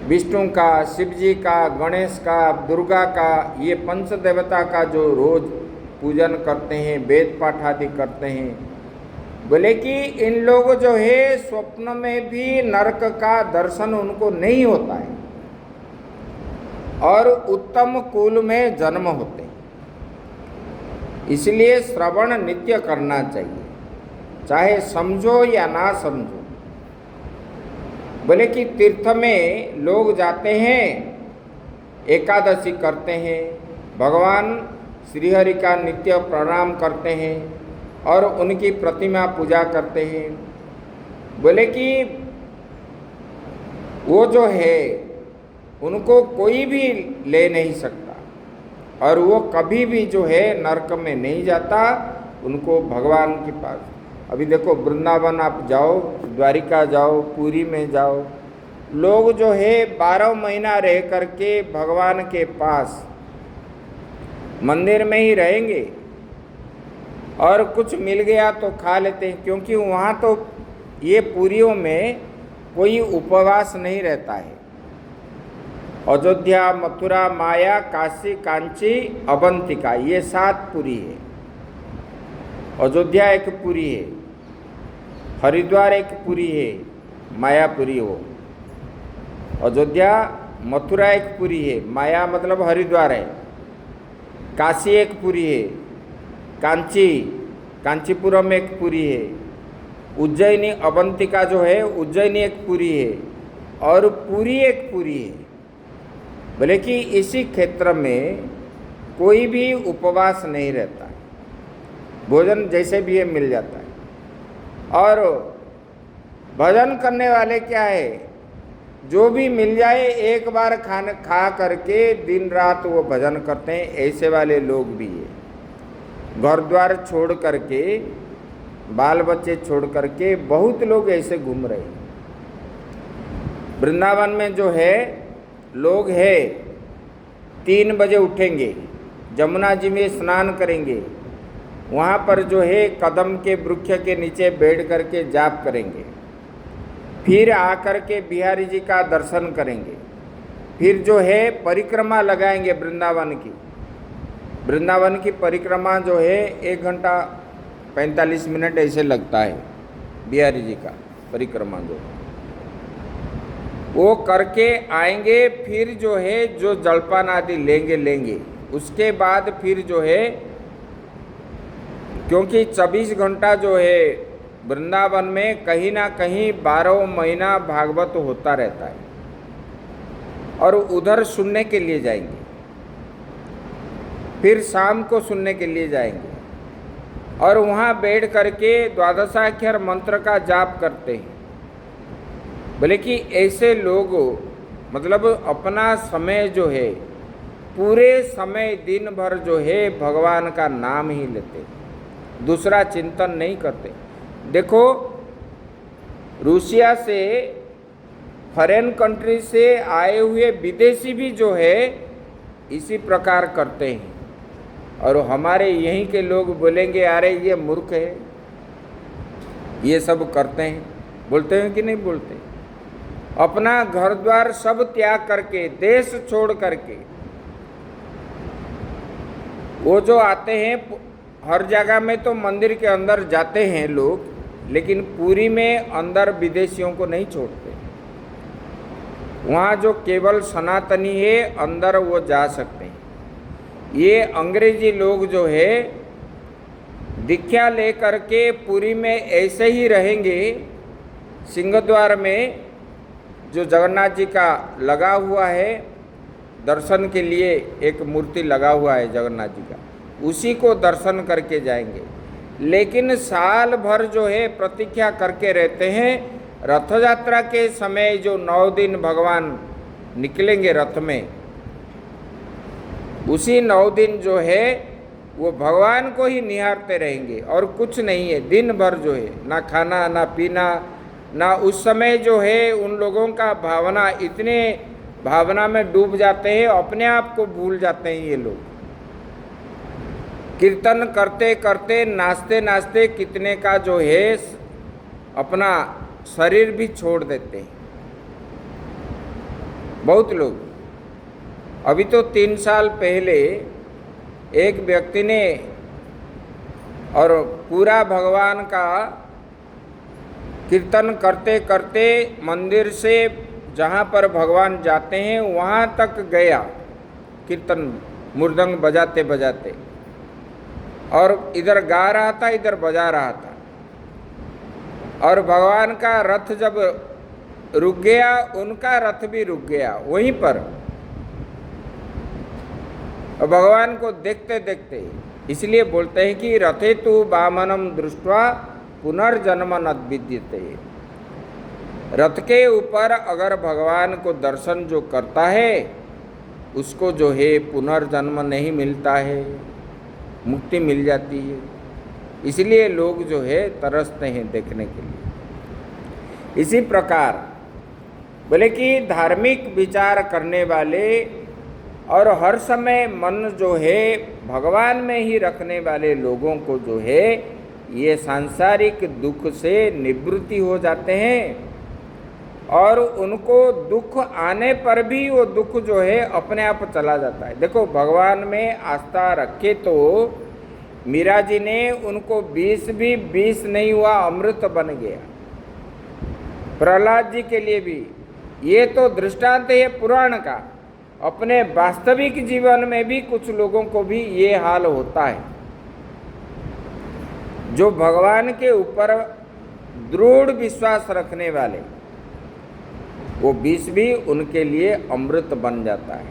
विष्णु का, शिव जी का, गणेश का, दुर्गा का, ये पंच देवता का जो रोज पूजन करते हैं, वेद पाठ आदि करते हैं, बोले कि इन लोग जो है स्वप्न में भी नरक का दर्शन उनको नहीं होता है और उत्तम कुल में जन्म होते हैं। इसलिए श्रवण नित्य करना चाहिए, चाहे समझो या ना समझो। बोले कि तीर्थ में लोग जाते हैं, एकादशी करते हैं, भगवान श्रीहरि का नित्य प्रणाम करते हैं और उनकी प्रतिमा पूजा करते हैं। बोले कि वो जो है उनको कोई भी ले नहीं सकता और वो कभी भी जो है नरक में नहीं जाता, उनको भगवान के पास। अभी देखो वृंदावन आप जाओ, द्वारिका जाओ, पुरी में जाओ, लोग जो है 12 महीना रह करके भगवान के पास मंदिर में ही रहेंगे और कुछ मिल गया तो खा लेते हैं, क्योंकि वहाँ तो ये पुरियों में कोई उपवास नहीं रहता है। अयोध्या, मथुरा, माया, काशी, कांची, अवंतिका ये 7 पुरी है। अयोध्या एक पुरी है, हरिद्वार एक पुरी है, मायापुरी हो। अयोध्या, मथुरा एक पुरी है, माया मतलब हरिद्वार है। काशी एक पुरी है, कांचीपुरम एक पुरी है, उज्जैनी अवंतिका जो है उज्जैनी एक पुरी है और पुरी एक पुरी है। बोले कि इसी क्षेत्र में कोई भी उपवास नहीं रहता है, भोजन जैसे भी ये मिल जाता है। और भजन करने वाले क्या है, जो भी मिल जाए एक बार खा करके दिन रात वो भजन करते हैं। ऐसे वाले लोग भी है, घर द्वार छोड़ करके, बाल बच्चे छोड़ करके बहुत लोग ऐसे घूम रहे हैं। वृंदावन में जो है लोग है 3 बजे उठेंगे, जमुना जी में स्नान करेंगे, वहाँ पर जो है कदम के वृक्ष के नीचे बैठ करके जाप करेंगे, फिर आकर के बिहारी जी का दर्शन करेंगे, फिर जो है परिक्रमा लगाएंगे वृंदावन की। वृंदावन की परिक्रमा जो है 1 घंटा 45 मिनट ऐसे लगता है बिहारी जी का परिक्रमा जो वो करके आएंगे। फिर जो है जो जलपान आदि लेंगे, उसके बाद फिर जो है, क्योंकि 24 घंटा जो है वृंदावन में कहीं ना कहीं 12 महीना भागवत होता रहता है और उधर सुनने के लिए जाएंगे, फिर शाम को सुनने के लिए जाएंगे और वहाँ बैठ करके द्वादशाक्षर मंत्र का जाप करते हैं। बोले कि ऐसे लोग मतलब अपना समय जो है पूरे समय दिन भर जो है भगवान का नाम ही लेते, दूसरा चिंतन नहीं करते। देखो रूसिया से, फॉरेन कंट्री से आए हुए विदेशी भी जो है इसी प्रकार करते हैं, और हमारे यहीं के लोग बोलेंगे अरे ये मूर्ख है, ये सब करते हैं। बोलते हैं कि नहीं बोलते? अपना घर द्वार सब त्याग करके, देश छोड़ करके वो जो आते हैं, हर जगह में तो मंदिर के अंदर जाते हैं लोग, लेकिन पुरी में अंदर विदेशियों को नहीं छोड़ते। वहाँ जो केवल सनातनी है अंदर वो जा सकते हैं। ये अंग्रेजी लोग जो है दीक्षा लेकर के पुरी में ऐसे ही रहेंगे। सिंहद्वार में जो जगन्नाथ जी का लगा हुआ है, दर्शन के लिए एक मूर्ति लगा हुआ है जगन्नाथ जी का, उसी को दर्शन करके जाएंगे। लेकिन साल भर जो है प्रतीक्षा करके रहते हैं। रथ यात्रा के समय जो 9 दिन भगवान निकलेंगे रथ में, उसी 9 दिन जो है वो भगवान को ही निहारते रहेंगे और कुछ नहीं है। दिन भर जो है ना खाना ना पीना, ना उस समय जो है उन लोगों का भावना, इतने भावना में डूब जाते हैं, अपने आप को भूल जाते हैं ये लोग। कीर्तन करते करते, नाचते नाचते कितने का जो है अपना शरीर भी छोड़ देते हैं बहुत लोग। अभी तो 3 साल पहले एक व्यक्ति ने, और पूरा भगवान का कीर्तन करते करते मंदिर से जहाँ पर भगवान जाते हैं वहाँ तक गया, कीर्तन मृदंग बजाते बजाते, और इधर गा रहा था इधर बजा रहा था। और भगवान का रथ जब रुक गया, उनका रथ भी रुक गया वहीं पर। और भगवान को देखते देखते, इसलिए बोलते हैं कि रथे तु वामनम दृष्ट्वा पुनर्जन्म न विद्यते। रथ के ऊपर अगर भगवान को दर्शन जो करता है उसको जो है पुनर्जन्म नहीं मिलता है, मुक्ति मिल जाती है। इसलिए लोग जो है तरसते हैं देखने के लिए। इसी प्रकार बोले कि धार्मिक विचार करने वाले और हर समय मन जो है भगवान में ही रखने वाले लोगों को जो है ये सांसारिक दुख से निवृत्ति हो जाते हैं, और उनको दुख आने पर भी वो दुख जो है अपने आप चला जाता है। देखो भगवान में आस्था रखे तो मीरा जी ने उनको विष भी विष नहीं हुआ, अमृत बन गया। प्रहलाद जी के लिए भी ये तो दृष्टांत है पुराण का। अपने वास्तविक जीवन में भी कुछ लोगों को भी ये हाल होता है। जो भगवान के ऊपर दृढ़ विश्वास रखने वाले, वो विष भी उनके लिए अमृत बन जाता है।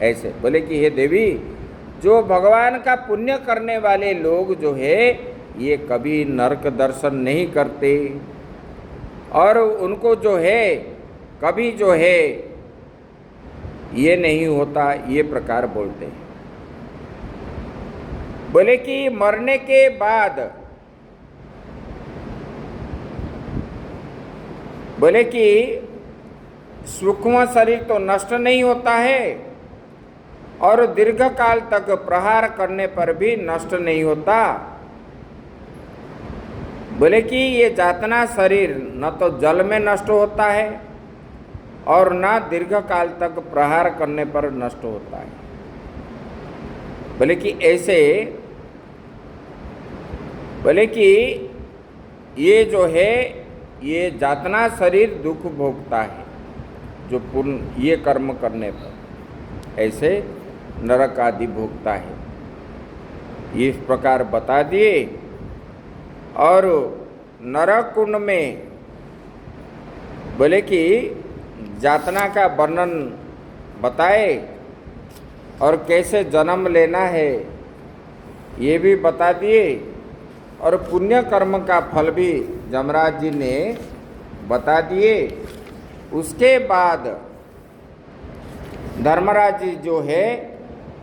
ऐसे बोले कि हे देवी, जो भगवान का पुण्य करने वाले लोग जो है ये कभी नरक दर्शन नहीं करते, और उनको जो है कभी जो है ये नहीं होता, ये प्रकार बोलते हैं। बोले कि मरने के बाद, बोले कि सूक्ष्म शरीर तो नष्ट नहीं होता है और दीर्घ काल तक प्रहार करने पर भी नष्ट नहीं होता। बोले कि ये जातना शरीर न तो जल में नष्ट होता है और न दीर्घ काल तक प्रहार करने पर नष्ट होता है। बोले कि ऐसे, बोले कि ये जो है ये जातना शरीर दुख भोगता है जो पुण्य ये कर्म करने पर, ऐसे नरक आदि भोगता है। ये इस प्रकार बता दिए। और नरक कुंड में बोले कि जातना का वर्णन बताए और कैसे जन्म लेना है ये भी बता दिए, और पुण्य कर्म का फल भी जमराज जी ने बता दिए। उसके बाद धर्मराज जी जो है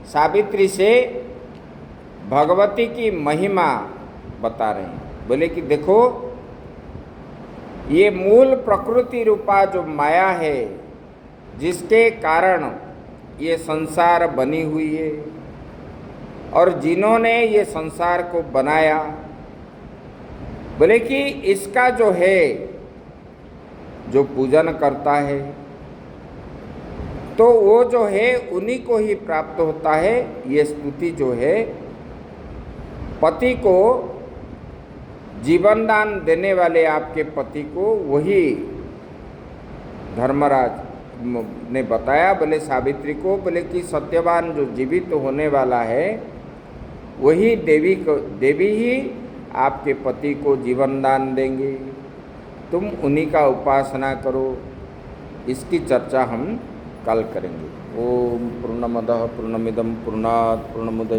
सावित्री से भगवती की महिमा बता रहे हैं। बोले कि देखो, ये मूल प्रकृति रूपा जो माया है, जिसके कारण ये संसार बनी हुई है, और जिन्होंने ये संसार को बनाया, बोले कि इसका जो है, जो पूजन करता है तो वो जो है उन्हीं को ही प्राप्त होता है। ये स्तुति जो है पति को, जीवन दान देने वाले आपके पति को, वही धर्मराज ने बताया। बोले सावित्री को, बोले कि सत्यवान जो जीवित होने वाला है वही देवी ही आपके पति को जीवन दान देंगे, तुम उन्हीं का उपासना करो। इसकी चर्चा हम कल करेंगे। ओम पूर्णमदः पूर्णमिदं पूर्णात् पूर्णमुदच्यते